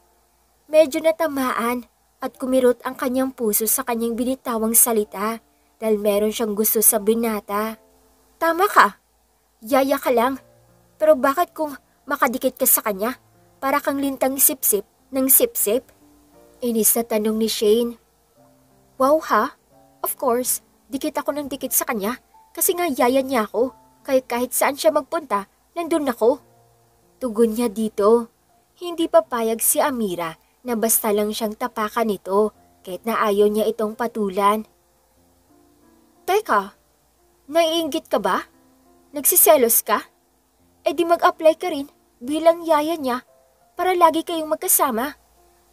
Medyo natamaan at kumirot ang kanyang puso sa kanyang binitawang salita dahil meron siyang gusto sa binata. Tama ka. Yaya ka lang. Pero bakit kung makadikit ka sa kanya? Para kang lintang sip-sip ng sip-sip? Inis na tanong ni Shane. Wow ha? Of course, dikit ako ng dikit sa kanya kasi nga yaya niya ako. Kaya kahit saan siya magpunta, nandun ako. Tugon niya dito. Hindi papayag si Amira na basta lang siyang tapakan nito kahit na ayaw niya itong patulan. Teka, naiinggit ka ba? Nagsiselos ka? E di mag-apply ka rin bilang yaya niya para lagi kayong magkasama.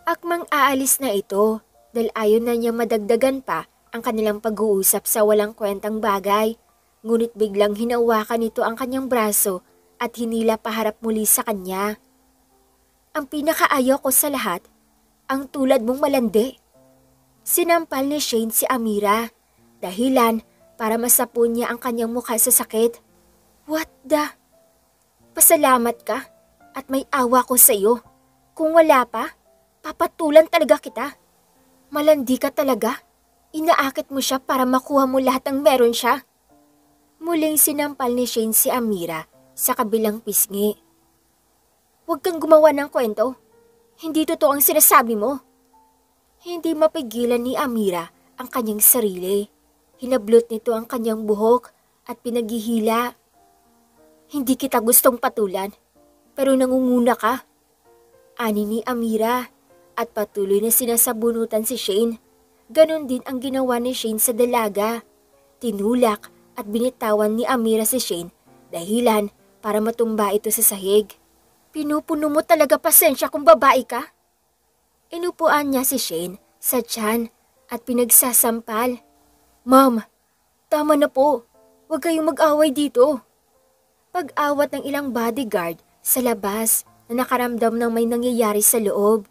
Akmang aalis na ito dahil ayaw na niya madagdagan pa ang kanilang pag-uusap sa walang kwentang bagay. Ngunit biglang hinawakan nito ang kanyang braso at hinila paharap muli sa kanya. Ang pinakaayaw ko sa lahat, ang tulad mong malandi. Sinampal ni Shane si Amira, dahilan para masapon niya ang kanyang mukha sa sakit. What the? Pasalamat ka at may awa ko sa iyo. Kung wala pa, papatulan talaga kita. Malandi ka talaga. Inaakit mo siya para makuha mo lahat ng meron siya. Muling sinampal ni Shane si Amira sa kabilang pisngi. Huwag kang gumawa ng kwento. Hindi totoo ang sinasabi mo. Hindi mapigilan ni Amira ang kanyang sarili. Hinablot nito ang kanyang buhok at pinaghihila. Hindi kita gustong patulan, pero nangunguna ka. Ani ni Amira at patuloy na sinasabunutan si Shane. Ganon din ang ginawa ni Shane sa dalaga. Tinulak at binitawan ni Amira si Shane dahilan para matumba ito sa sahig. Pinupuno mo talaga pasensya kung babae ka. Inupuan niya si Shane sa tiyan at pinagsasampal. Ma'am, tama na po. Huwag kayong mag-away dito. Pag-awat ng ilang bodyguard sa labas na nakaramdam ng may nangyayari sa loob.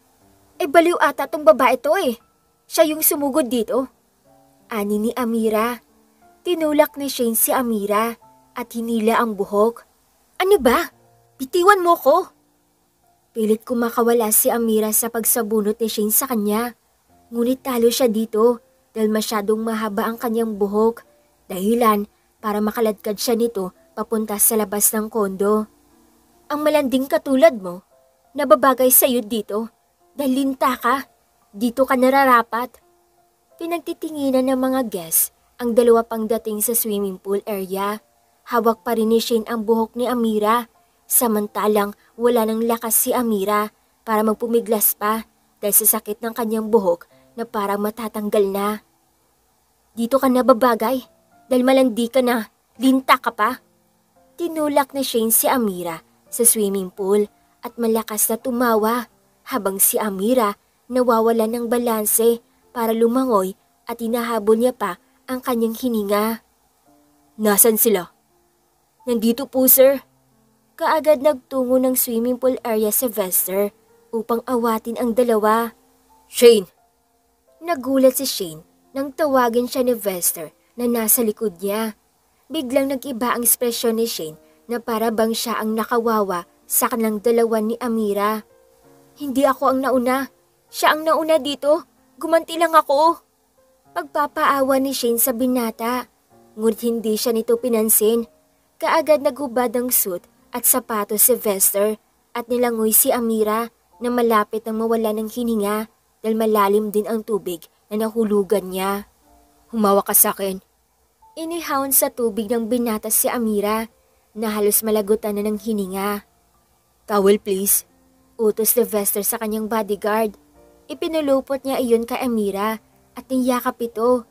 Baliw ata tong babae to eh. Siya yung sumugod dito. Ani ni Amira. Tinulak ni Shane si Amira at hinila ang buhok. Ano ba? Bitiwan mo ko. Pilit kumakawala si Amira sa pagsabunot ni Shane sa kanya. Ngunit talo siya dito dahil masyadong mahaba ang kanyang buhok. Dahilan para makaladkad siya nito papunta sa labas ng kondo. Ang malanding katulad mo, nababagay sa iyo dito. Dahil linta ka, dito ka nararapat. Pinagtitinginan ng mga guests ang dalawa pang dating sa swimming pool area. Hawak pa rin ni Shane ang buhok ni Amira. Samantalang wala nang lakas si Amira para magpumiglas pa dahil sa sakit ng kanyang buhok na parang matatanggal na. Dito ka nababagay dahil malandi ka na, linta ka pa. Tinulak ni Shane si Amira sa swimming pool at malakas na tumawa habang si Amira nawawalan ng balanse para lumangoy at hinahabol niya pa ang kanyang hininga. Nasaan sila? Nandito po sir. Kaagad nagtungo ng swimming pool area si Vester upang awatin ang dalawa. Shane! Nagulat si Shane nang tawagin siya ni Vester na nasa likod niya. Biglang nag-iba ang ekspresyon ni Shane na para bang siya ang nakawawa sa kanilang dalawa ni Amira. Hindi ako ang nauna. Siya ang nauna dito. Gumanti lang ako. Pagpapaawa ni Shane sa binata. Ngunit hindi siya nito pinansin. Kaagad naghubad ang suit at sapatos si Vester at nilangoy si Amira na malapit nang mawala ng hininga dahil malalim din ang tubig na nahulugan niya. Humawa ka sa akin. Inihawon sa tubig ng binata si Amira na halos malagutan na ng hininga. Towel please. Utos ni Vester sa kanyang bodyguard. Ipinulupot niya iyon kay Amira at niyakap ito.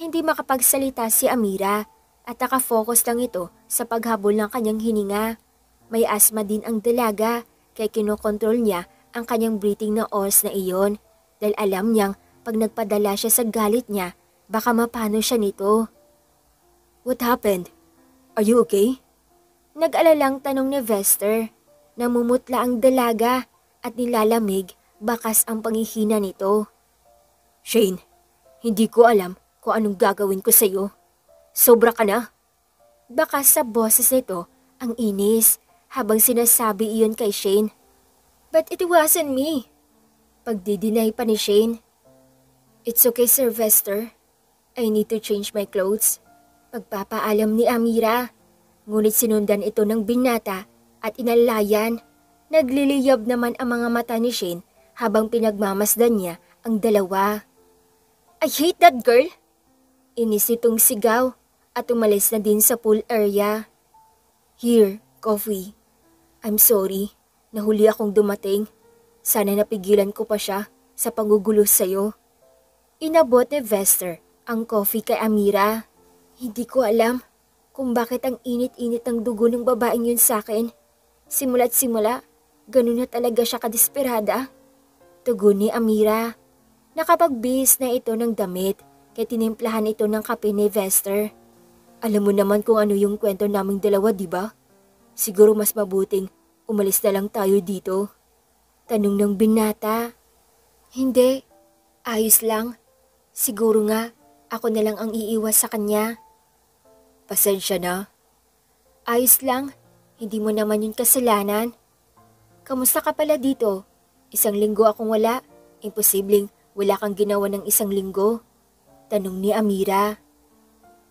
Hindi makapagsalita si Amira at nakafocus lang ito sa paghabol ng kanyang hininga. May asma din ang dalaga kaya kinokontrol niya ang kanyang breathing na oras na iyon dahil alam niyang pag nagpadala siya sa galit niya, baka mapano siya nito. What happened? Are you okay? Nag-alalang tanong ni Vester. Namumutla ang dalaga at nilalamig bakas ang pangihina nito. Shane, hindi ko alam kung anong gagawin ko sa'yo. Sobra ka na. Bakas sa boses nito ang inis habang sinasabi iyon kay Shane. But it wasn't me. Pagdidinay pa ni Shane. It's okay Sir Vester. I need to change my clothes. Pagpapaalam ni Amira. Ngunit sinundan ito ng binata at inalayan. Nagliliyab naman ang mga mata ni Shane habang pinagmamasdan niya ang dalawa. I hate that girl! Inis itong sigaw at umalis na din sa pool area. Here, coffee. I'm sorry, nahuli akong dumating. Sana napigilan ko pa siya sa pangugulo sa'yo. Inabot ni Vester ang coffee kay Amira. Hindi ko alam kung bakit ang init-init ng dugo ng babaeng yun sa akin. Simula't simula, ganun na talaga siya kadesperada. Tugon ni Amira. Nakapagbihis na ito ng damit kaya tinimplahan ito ng kape ni Vester. Alam mo naman kung ano yung kwento naming dalawa, di ba? Siguro mas mabuting umalis na lang tayo dito. Tanong ng binata. Hindi, ayos lang. Siguro nga, ako na lang ang iiwas sa kanya. Pasensya na. Ayos lang, hindi mo naman yun kasalanan. Kamusta ka pala dito? Isang linggo akong wala. Imposibleng wala kang ginawa ng isang linggo. Tanong ni Amira.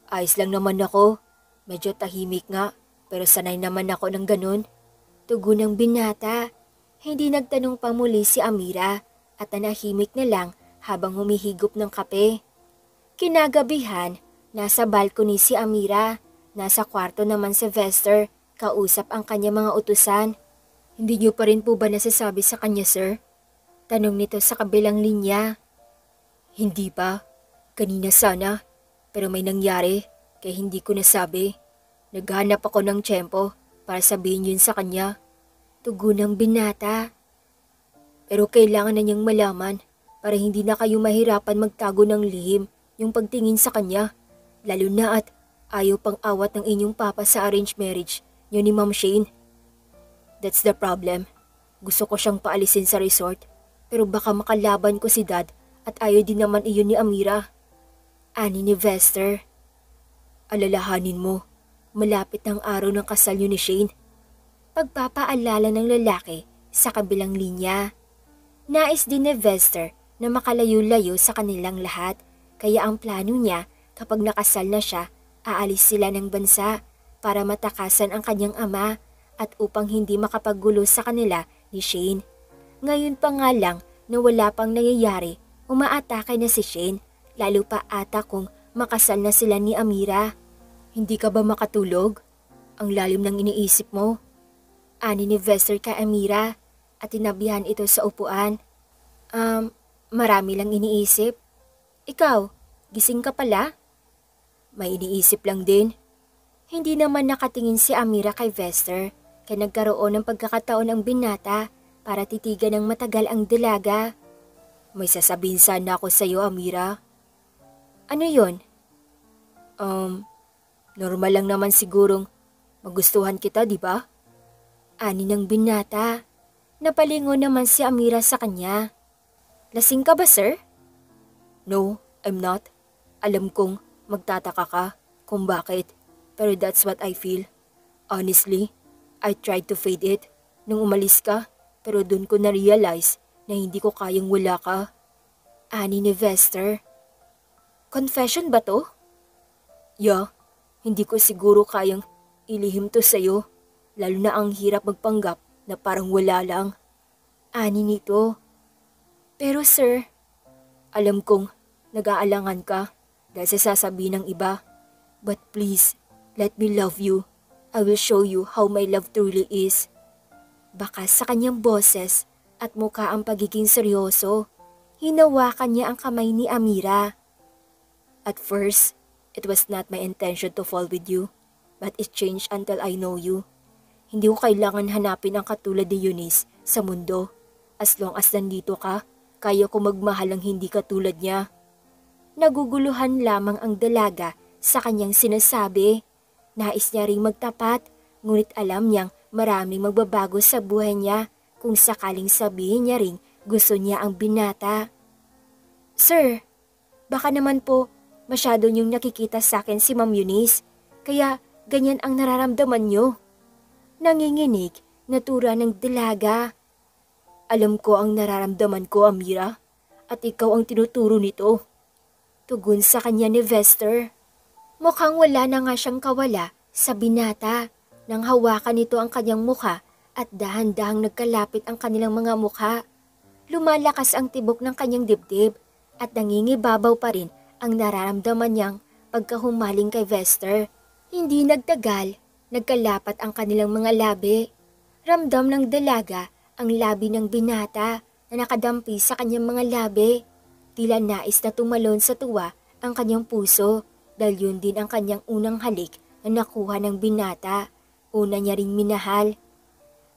Ayos lang naman ako. Medyo tahimik nga, pero sanay naman ako ng ganun. Tugon ng binata. Hindi nagtanong pa muli si Amira at nanahimik na lang habang humihigop ng kape. Kinagabihan, nasa balcony si Amira. Nasa kwarto naman si Vester, kausap ang kanya mga utusan. Hindi niyo pa rin po ba nasasabi sa kanya, sir? Tanong nito sa kabilang linya. Hindi pa. Kanina sana. Pero may nangyari, kaya hindi ko nasabi. Naghanap ako ng tiyempo para sabihin yun sa kanya. Tugon ng binata. Pero kailangan na niyang malaman para hindi na kayo mahirapan magtago ng lihim yung pagtingin sa kanya. Lalo na at ayaw pang awat ng inyong papa sa arranged marriage niyo ni Ma'am Shane. That's the problem. Gusto ko siyang paalisin sa resort pero baka makalaban ko si Dad at ayaw din naman iyon ni Amira. Ani ni Vester. Alalahanin mo, malapit ang araw ng kasal niyo ni Shane. Pagpapaalala ng lalaki sa kabilang linya. Nais din ni Vester na makalayo-layo sa kanilang lahat kaya ang plano niya kapag nakasal na siya, aalis sila ng bansa para matakasan ang kanyang ama at upang hindi makapaggulo sa kanila ni Shane. Ngayon pa nga lang na wala pang nangyayari, umaatake na si Shane, lalo pa ata kung makasal na sila ni Amira. Hindi ka ba makatulog? Ang lalim ng iniisip mo. Ani ni Vester kay Amira at tinabihan ito sa upuan. Marami lang iniisip. Ikaw, gising ka pala? May iniisip lang din. Hindi naman nakatingin si Amira kay Vester kaya nagkaroon ng pagkakataon ang binata para titigan ng matagal ang dalaga. May sasabihin sana ako sa iyo, Amira. Ano yon? Normal lang naman sigurong magustuhan kita, di ba? Ani ng binata. Napalingon naman si Amira sa kanya. Lasing ka ba, sir? No, I'm not. Alam kong magtataka ka kung bakit, pero that's what I feel. Honestly, I tried to fade it nung umalis ka, pero dun ko na-realize na hindi ko kayang wala ka. Ani ni Vester. Confession ba to? Yeah, hindi ko siguro kayang ilihim to sa'yo, lalo na ang hirap magpanggap na parang wala lang. Ani nito. Pero sir, alam kong nag-aalangan ka dahil sa sasabihin ng iba. But please, let me love you. I will show you how my love truly is. Bakas sa kanyang boses at mukha ang pagiging seryoso. Hinawakan niya ang kamay ni Amira. At first, it was not my intention to fall with you, but it changed until I know you. Hindi ko kailangan hanapin ang katulad ni Eunice sa mundo. As long as nandito ka, kaya ko magmahal ang hindi katulad niya. Naguguluhan lamang ang dalaga sa kanyang sinasabi. Nais niya ring magtapat, ngunit alam niyang maraming magbabago sa buhay niya kung sakaling sabihin niya ring gusto niya ang binata. Sir, baka naman po masyado niyong nakikita sa akin si Ma'am Eunice, kaya ganyan ang nararamdaman niyo. Nanginginig na tura ng dalaga. Alam ko ang nararamdaman ko, Amira, at ikaw ang tinuturo nito. Tugon sa kanya ni Vester. Mukhang wala na nga siyang kawala sa binata nang hawakan nito ang kanyang mukha at dahan-dahang nagkalapit ang kanilang mga mukha. Lumalakas ang tibok ng kanyang dibdib at nangingibabaw pa rin ang nararamdaman niyang pagkahumaling kay Vester. Hindi nagtagal, nagkalapat ang kanilang mga labi. Ramdam ng dalaga ang labi ng binata na nakadampi sa kanyang mga labi. Tila nais na tumalon sa tuwa ang kanyang puso dahil yun din ang kanyang unang halik na nakuha ng binata. Una niya ring minahal.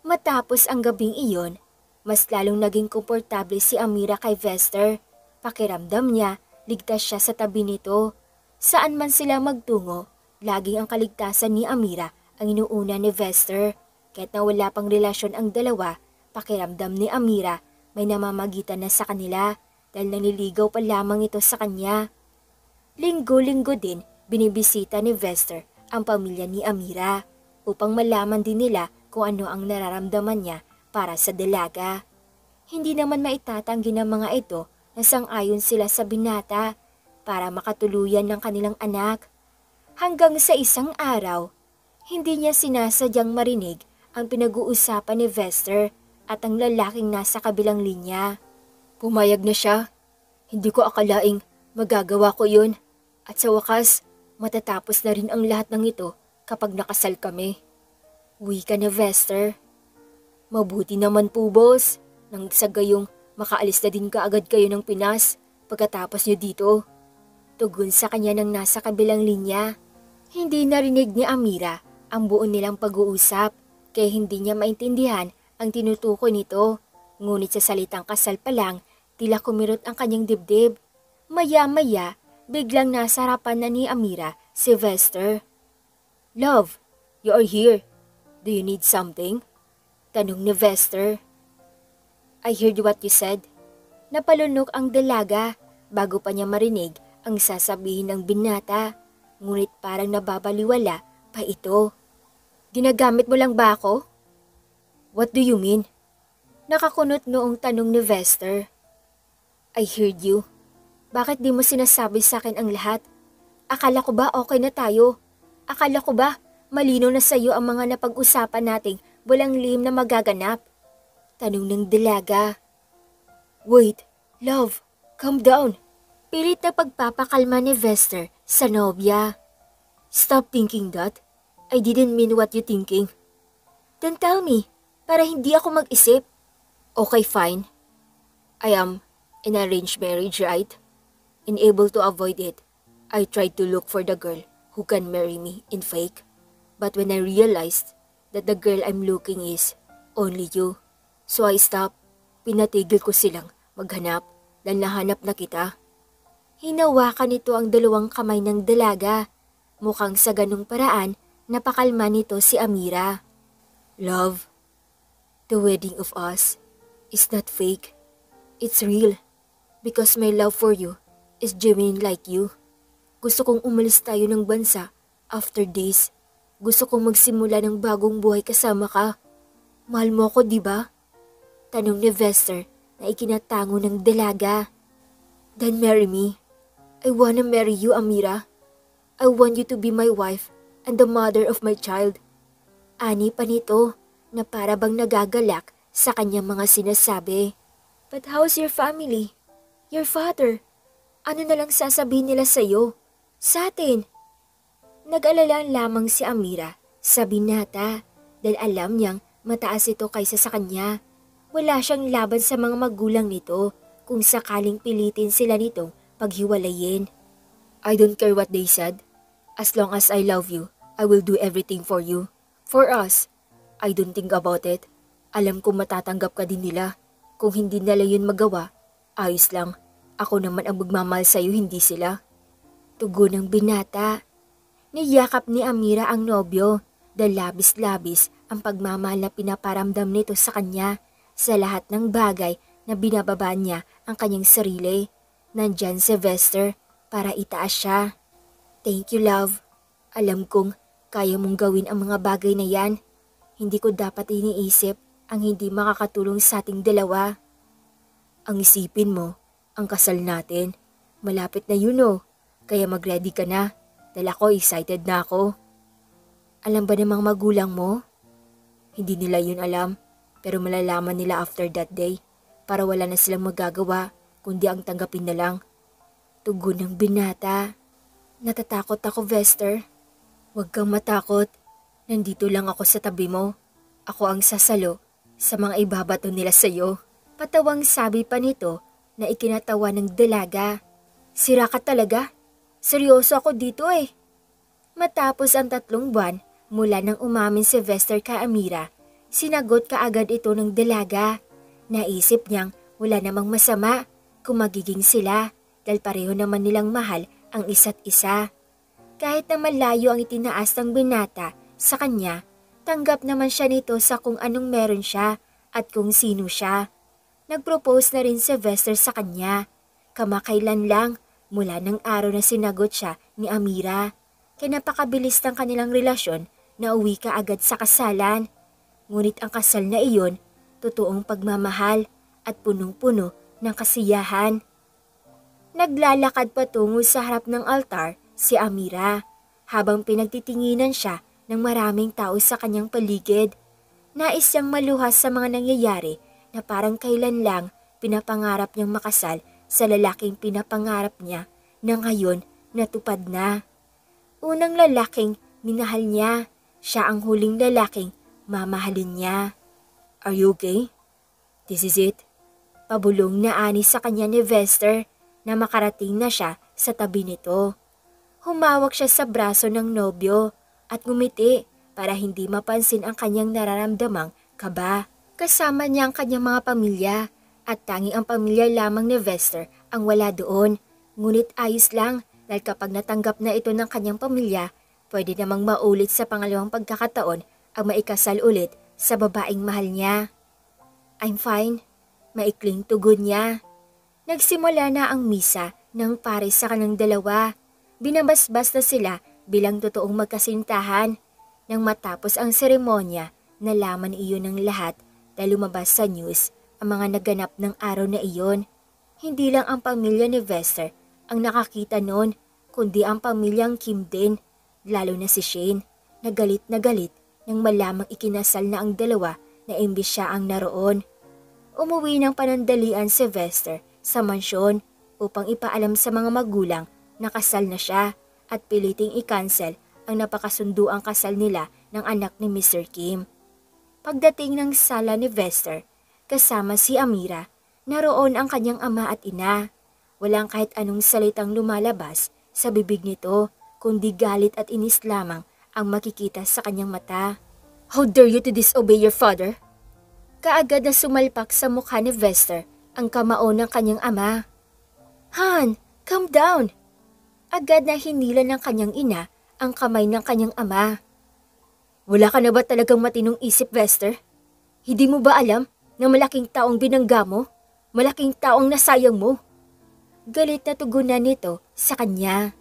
Matapos ang gabing iyon, mas lalong naging komportable si Amira kay Vester. Pakiramdam niya, ligtas siya sa tabi nito. Saan man sila magtungo, laging ang kaligtasan ni Amira ang inuuna ni Vester. Kahit na wala pang relasyon ang dalawa, pakiramdam ni Amira may namamagitan na sa kanila dahil naniligaw pa lamang ito sa kanya. Linggo-linggo din binibisita ni Vester ang pamilya ni Amira upang malaman din nila kung ano ang nararamdaman niya para sa dalaga. Hindi naman maitatanggi ng mga ito na sang-ayon sila sa binata para makatuluyan ng kanilang anak. Hanggang sa isang araw, hindi niya sinasadyang marinig ang pinag-uusapan ni Vester at ang lalaking nasa kabilang linya. Pumayag na siya. Hindi ko akalaing magagawa ko yun. At sa wakas, matatapos na rin ang lahat ng ito kapag nakasal kami. Uwi ka na, Vester. Mabuti naman po, boss. Nang sa gayong makaalis na din kaagad kayo ng Pinas pagkatapos niyo dito. Tugon sa kanya ng nasa kabilang linya. Hindi narinig ni Amira ang buo nilang pag-uusap kaya hindi niya maintindihan ang tinutukoy nito. Ngunit sa salitang kasal pa lang, tila kumirot ang kanyang dibdib. Maya-maya, biglang nasa harapan na ni Amira si Vester. "Love, you are here. Do you need something?" Tanong ni Vester. "I heard what you said." Napalunok ang dalaga bago pa niya marinig ang sasabihin ng binata. Ngunit parang nababaliwala pa ito. "Ginagamit mo lang ba ako?" "What do you mean?" Nakakunot noong tanong ni Vester. "I heard you. Bakit di mo sinasabi sa akin ang lahat? Akala ko ba okay na tayo? Akala ko ba malinaw na sa iyo ang mga napag-usapan nating walang lihim na magaganap?" Tanong ng dalaga. "Wait, love, calm down." Pilit na pagpapakalma ni Vester sa nobya. "Stop thinking that. I didn't mean what you thinking." "Then tell me, para hindi ako mag-isip." "Okay, fine. I am in arranged marriage, right? Unable to avoid it, I tried to look for the girl who can marry me in fake. But when I realized that the girl I'm looking is only you, so I stopped. Pinatigil ko silang maghanap dahil nahanap na kita." Hinawakan nito ang dalawang kamay ng dalaga. Mukhang sa ganung paraan, napakalma nito si Amira. "Love, the wedding of us is not fake. It's real. Because my love for you is genuine like you. Gusto kong umalis tayo ng bansa after this. Gusto kong magsimula ng bagong buhay kasama ka. Mahal mo ako, di ba?" Tanong ni Vester na ikinatango ng dalaga. "Then marry me. I wanna marry you, Amira. I want you to be my wife and the mother of my child." Ani pa nito na para bang nagagalak sa kanyang mga sinasabi. "But how's your family? Your father? Ano na lang sasabihin nila sa'yo? Sa atin?" Nag-alala lamang si Amira sa binata dahil alam niyang mataas ito kaysa sa kanya. Wala siyang laban sa mga magulang nito kung sakaling pilitin sila nitong paghiwalayin. "I don't care what they said. As long as I love you, I will do everything for you. For us. I don't think about it. Alam kong matatanggap ka din nila. Kung hindi nila yun magawa, ayos lang. Ako naman ang magmamahal sa'yo, hindi sila." Tugon ng binata. Niyakap ni Amira ang nobyo dahil labis-labis ang pagmamahal na pinaparamdam nito sa kanya sa lahat ng bagay na binababa niya ang kanyang sarili. Nandyan si Vester para itaas siya. "Thank you, love. Alam kong kaya mong gawin ang mga bagay na yan. Hindi ko dapat iniisip ang hindi makakatulong sa ating dalawa." "Ang isipin mo, ang kasal natin. Malapit na yun oh. Kaya mag-ready ka na dahil ako excited na ako." "Alam ba namang magulang mo?" "Hindi nila yun alam, pero malalaman nila after that day para wala na silang magagawa kundi ang tanggapin na lang." Tugon ng binata. "Natatakot ako, Vester." "Huwag kang matakot. Nandito lang ako sa tabi mo. Ako ang sasalo sa mga ibabato nila sa'yo." Patawang sabi pa nito na ikinatawa ng dalaga. "Sira ka talaga. Seryoso ako dito eh." Matapos ang 3 buwan mula nang umamin si Vester kay Amira, sinagot kaagad ito ng dalaga. Naisip niyang wala namang masama kung magiging sila dahil pareho naman nilang mahal ang isa't isa. Kahit na malayo ang itinaas ng binata sa kanya, tanggap naman siya nito sa kung anong meron siya at kung sino siya. Nag-propose na rin si Vester sa kanya. Kamakailan lang mula ng araw na sinagot siya ni Amira. Kaya napakabilis ng kanilang relasyon na uwi ka agad sa kasalan. Ngunit ang kasal na iyon, totoong pagmamahal at punong-puno ng kasiyahan. Naglalakad patungo sa harap ng altar si Amira habang pinagtitinginan siya ng maraming tao sa kanyang paligid. Nais siyang maluhas sa mga nangyayari na parang kailan lang pinapangarap niyang makasal sa lalaking pinapangarap niya na ngayon natupad na. Unang lalaking minahal niya, siya ang huling lalaking mamahalin niya. "Are you okay? This is it." Pabulong na ani sa kanya ni Vester na makarating na siya sa tabi nito. Humawak siya sa braso ng nobyo at ngumiti para hindi mapansin ang kanyang nararamdamang kaba. Kasama niya ang kanyang mga pamilya at tanging ang pamilya lamang ni Vester ang wala doon. Ngunit ayos lang dahil kapag natanggap na ito ng kanyang pamilya, pwede namang maulit sa pangalawang pagkakataon ang maikasal ulit sa babaeng mahal niya. I'm fine, maikling tugon niya. Nagsimula na ang misa ng pares sa kanilang dalawa. Binabasbas na sila bilang totoong magkasintahan. Nang matapos ang seremonya, nalaman iyon ng lahat dahil lumabas sa news ang mga naganap ng araw na iyon. Hindi lang ang pamilya ni Vester ang nakakita noon, kundi ang pamilyang Kim din, lalo na si Shane, na galit nang malamang ikinasal na ang dalawa na imbis siya ang naroon. Umuwi ng panandalian si Vester sa mansyon upang ipaalam sa mga magulang na kasal na siya at piliting i-cancel ang napakasunduang kasal nila ng anak ni Mr. Kim. Pagdating ng sala ni Vester, kasama si Amira, naroon ang kanyang ama at ina. Walang kahit anong salitang lumalabas sa bibig nito, kundi galit at inis lamang ang makikita sa kanyang mata. How dare you to disobey your father? Kaagad na sumalpak sa mukha ni Vester ang kamao ng kanyang ama. Han, calm down! Agad na hinila ng kanyang ina ang kamay ng kanyang ama. Wala ka na ba talagang matinong isip, Vester? Hindi mo ba alam na malaking taong binangga mo? Malaking taong nasayang mo? Galit na tugunan nito sa kanya.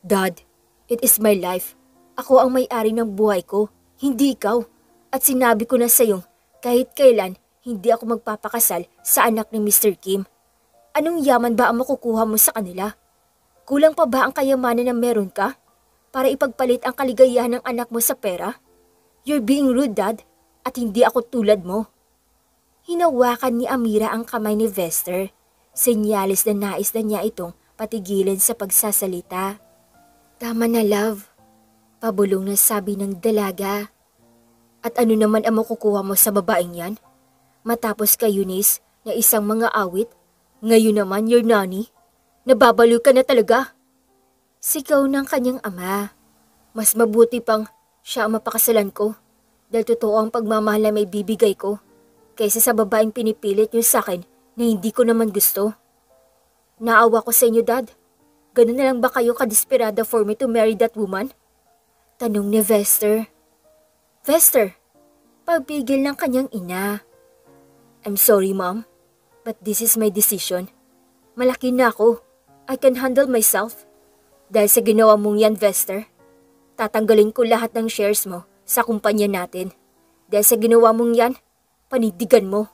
Dad, it is my life. Ako ang may-ari ng buhay ko, hindi ikaw. At sinabi ko na sa iyong kahit kailan hindi ako magpapakasal sa anak ni Mr. Kim. Anong yaman ba ang makukuha mo sa kanila? Kulang pa ba ang kayamanan na meron ka para ipagpalit ang kaligayahan ng anak mo sa pera? You're being rude, Dad, at hindi ako tulad mo. Hinawakan ni Amira ang kamay ni Vester. Senyalis na nais na niya itong patigilin sa pagsasalita. Tama na, love. Pabulong na sabi ng dalaga. At ano naman ang makukuha mo sa babaeng yan? Matapos kay Eunice na isang mga awit, ngayon naman your nanny. Nababaliw ka na talaga. Sigaw ng kanyang ama. Mas mabuti pang siya ang mapakasalan ko dahil totoo ang pagmamahal na may bibigay ko kaysa sa babaeng pinipilit niyo sa akin na hindi ko naman gusto. Naawa ko sa inyo, Dad. Ganun na lang ba kayo kadesperada for me to marry that woman? Tanong ni Vester. Vester, pagpigil ng kanyang ina. I'm sorry, Mom, but this is my decision. Malaki na ako. I can handle myself. Dahil sa ginawa mong yan, Vester, tatanggalin ko lahat ng shares mo sa kumpanya natin. Dahil sa ginawa mong yan, panindigan mo.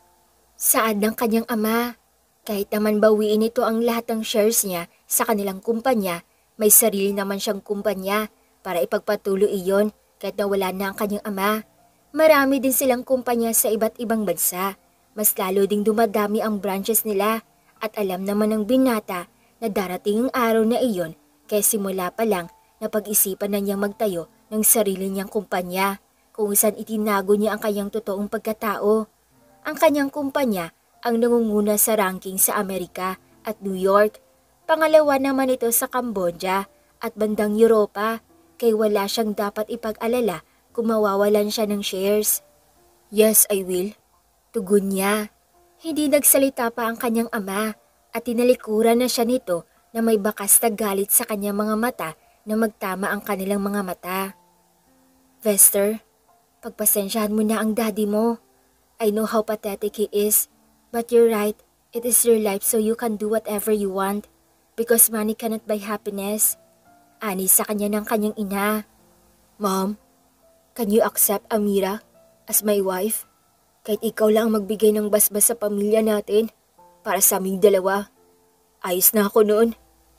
Saad ng kanyang ama. Kahit naman bawiin ito ang lahat ng shares niya sa kanilang kumpanya, may sarili naman siyang kumpanya para ipagpatuloy iyon kahit nawala na ang kanyang ama. Marami din silang kumpanya sa iba't ibang bansa. Mas lalo ding dumadami ang branches nila at alam naman ng binata na darating ang araw na iyon kaya simula pa lang na pag-isipan na niyang magtayo ng sarili niyang kumpanya kung saan itinago niya ang kanyang totoong pagkatao. Ang kanyang kumpanya ang nangunguna sa ranking sa Amerika at New York. Pangalawa naman ito sa Cambodia at bandang Europa kaya wala siyang dapat ipag-alala kung mawawalan siya ng shares. Yes, I will. Tugon niya. Hindi nagsalita pa ang kanyang ama at tinalikuran na siya nito na may bakas na galit sa kanyang mga mata na magtama ang kanilang mga mata. Vester, pagpasensyahan mo na ang daddy mo. I know how pathetic he is, but you're right. It is your life so you can do whatever you want because money cannot buy happiness. Ani sa kanya ng kanyang ina. Mom, can you accept Amira as my wife? Kahit ikaw lang magbigay ng basbas sa pamilya natin para sa aming dalawa. Ayos na ako noon.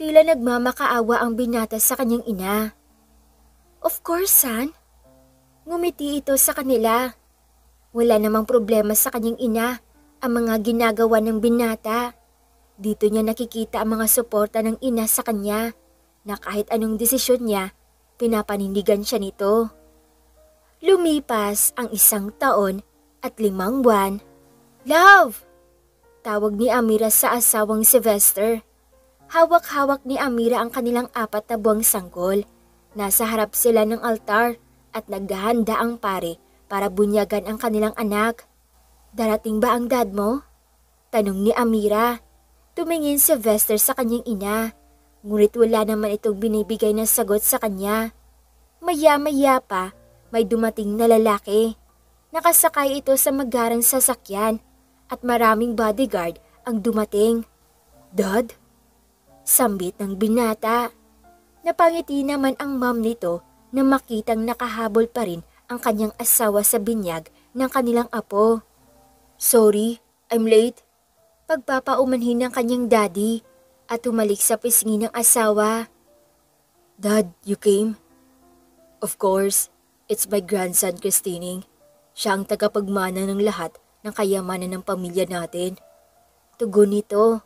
Tila nagmamakaawa ang binata sa kanyang ina. Of course, son. Ngumiti ito sa kanila. Wala namang problema sa kanyang ina ang mga ginagawa ng binata. Dito niya nakikita ang mga suporta ng ina sa kanya na kahit anong desisyon niya, pinapanindigan siya nito. Lumipas ang 1 taon at 5 buwan. Love! Tawag ni Amira sa asawang si Vester. Hawak-hawak ni Amira ang kanilang 4 na buwang sanggol. Nasa harap sila ng altar at naghahanda ang pare para bunyagan ang kanilang anak. Darating ba ang dad mo? Tanong ni Amira. Tumingin si Vester sa kanyang ina, ngunit wala naman itong binibigay na sagot sa kanya. Maya-maya pa, may dumating na lalaki. Nakasakay ito sa magarang sasakyan at maraming bodyguard ang dumating. Dad? Sambit ng binata. Napangiti naman ang mom nito na makitang nakahabol pa rin ang kanyang asawa sa binyag ng kanilang apo. Sorry, I'm late. Pagpapaumanhin ng kanyang daddy at humalik sa pisngi ng asawa. Dad, you came? Of course, it's my grandson Christining. Siya ang tagapagmana ng lahat ng kayamanan ng pamilya natin. Tugon nito.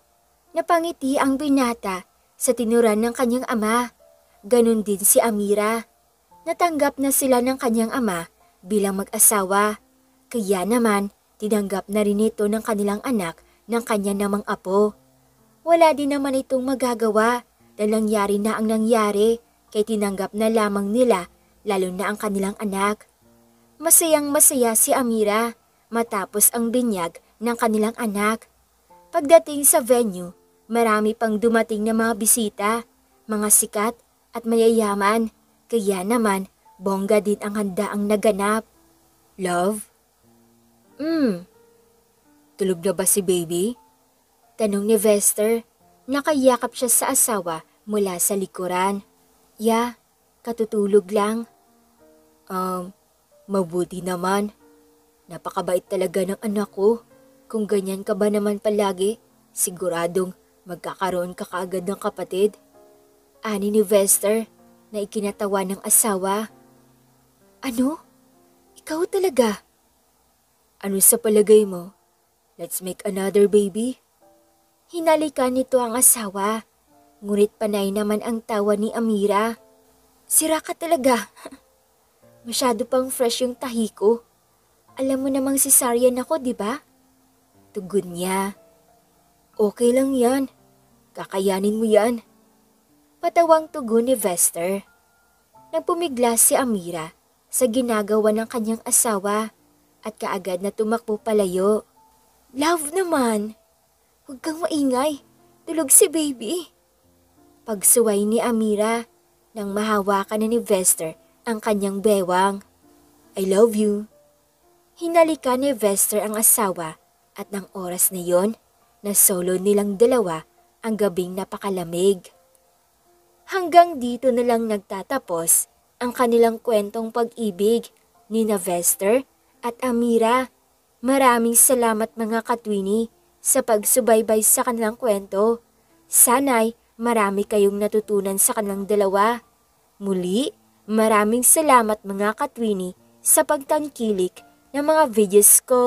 Napangiti ang binata sa tinuran ng kanyang ama. Ganon din si Amira. Natanggap na sila ng kanyang ama bilang mag-asawa. Kaya naman, tinanggap na rin ito ng kanilang anak ng kanya namang apo. Wala din naman itong magagawa dahil nangyari na ang nangyari kay tinanggap na lamang nila lalo na ang kanilang anak. Masayang-masaya si Amira matapos ang binyag ng kanilang anak. Pagdating sa venue, marami pang dumating na mga bisita, mga sikat at mayayaman. Kaya naman, bongga din ang handaang naganap. Love? Tulog na ba si baby? Tanong ni Vester. Nakayakap siya sa asawa mula sa likuran. Yeah, katutulog lang. Mabuti naman. Napakabait talaga ng anak ko. Kung ganyan ka ba naman palagi, siguradong magkakaroon ka kaagad ng kapatid. Ani ni Vester na ikinatawa ng asawa. Ano? Ikaw talaga? Ano sa palagay mo? Let's make another baby? Hinalikan nito ang asawa, ngunit panay naman ang tawa ni Amira. Sira ka talaga. Masyado pang fresh yung tahi ko. Alam mo namang cesarean ako, di ba? Tugon niya. Okay lang yan. Kakayanin mo yan. Patawang tugon ni Vester. Nagpumigla si Amira sa ginagawa ng kanyang asawa at kaagad na tumakbo palayo. Love naman! Huwag kang maingay. Tulog si baby. Pagsuway ni Amira nang mahawakan na ni Vester ang kanyang bewang. I love you. Hinalikan ni Vester ang asawa at ng oras na yon na solo nilang dalawa ang gabing napakalamig. Hanggang dito na lang nagtatapos ang kanilang kwentong pag-ibig ni Vester at Amira. Maraming salamat mga katwini sa pagsubaybay sa kanilang kwento. Sana'y marami kayong natutunan sa kanilang dalawa. Muli, maraming salamat mga katwini sa pagtangkilik ng mga videos ko.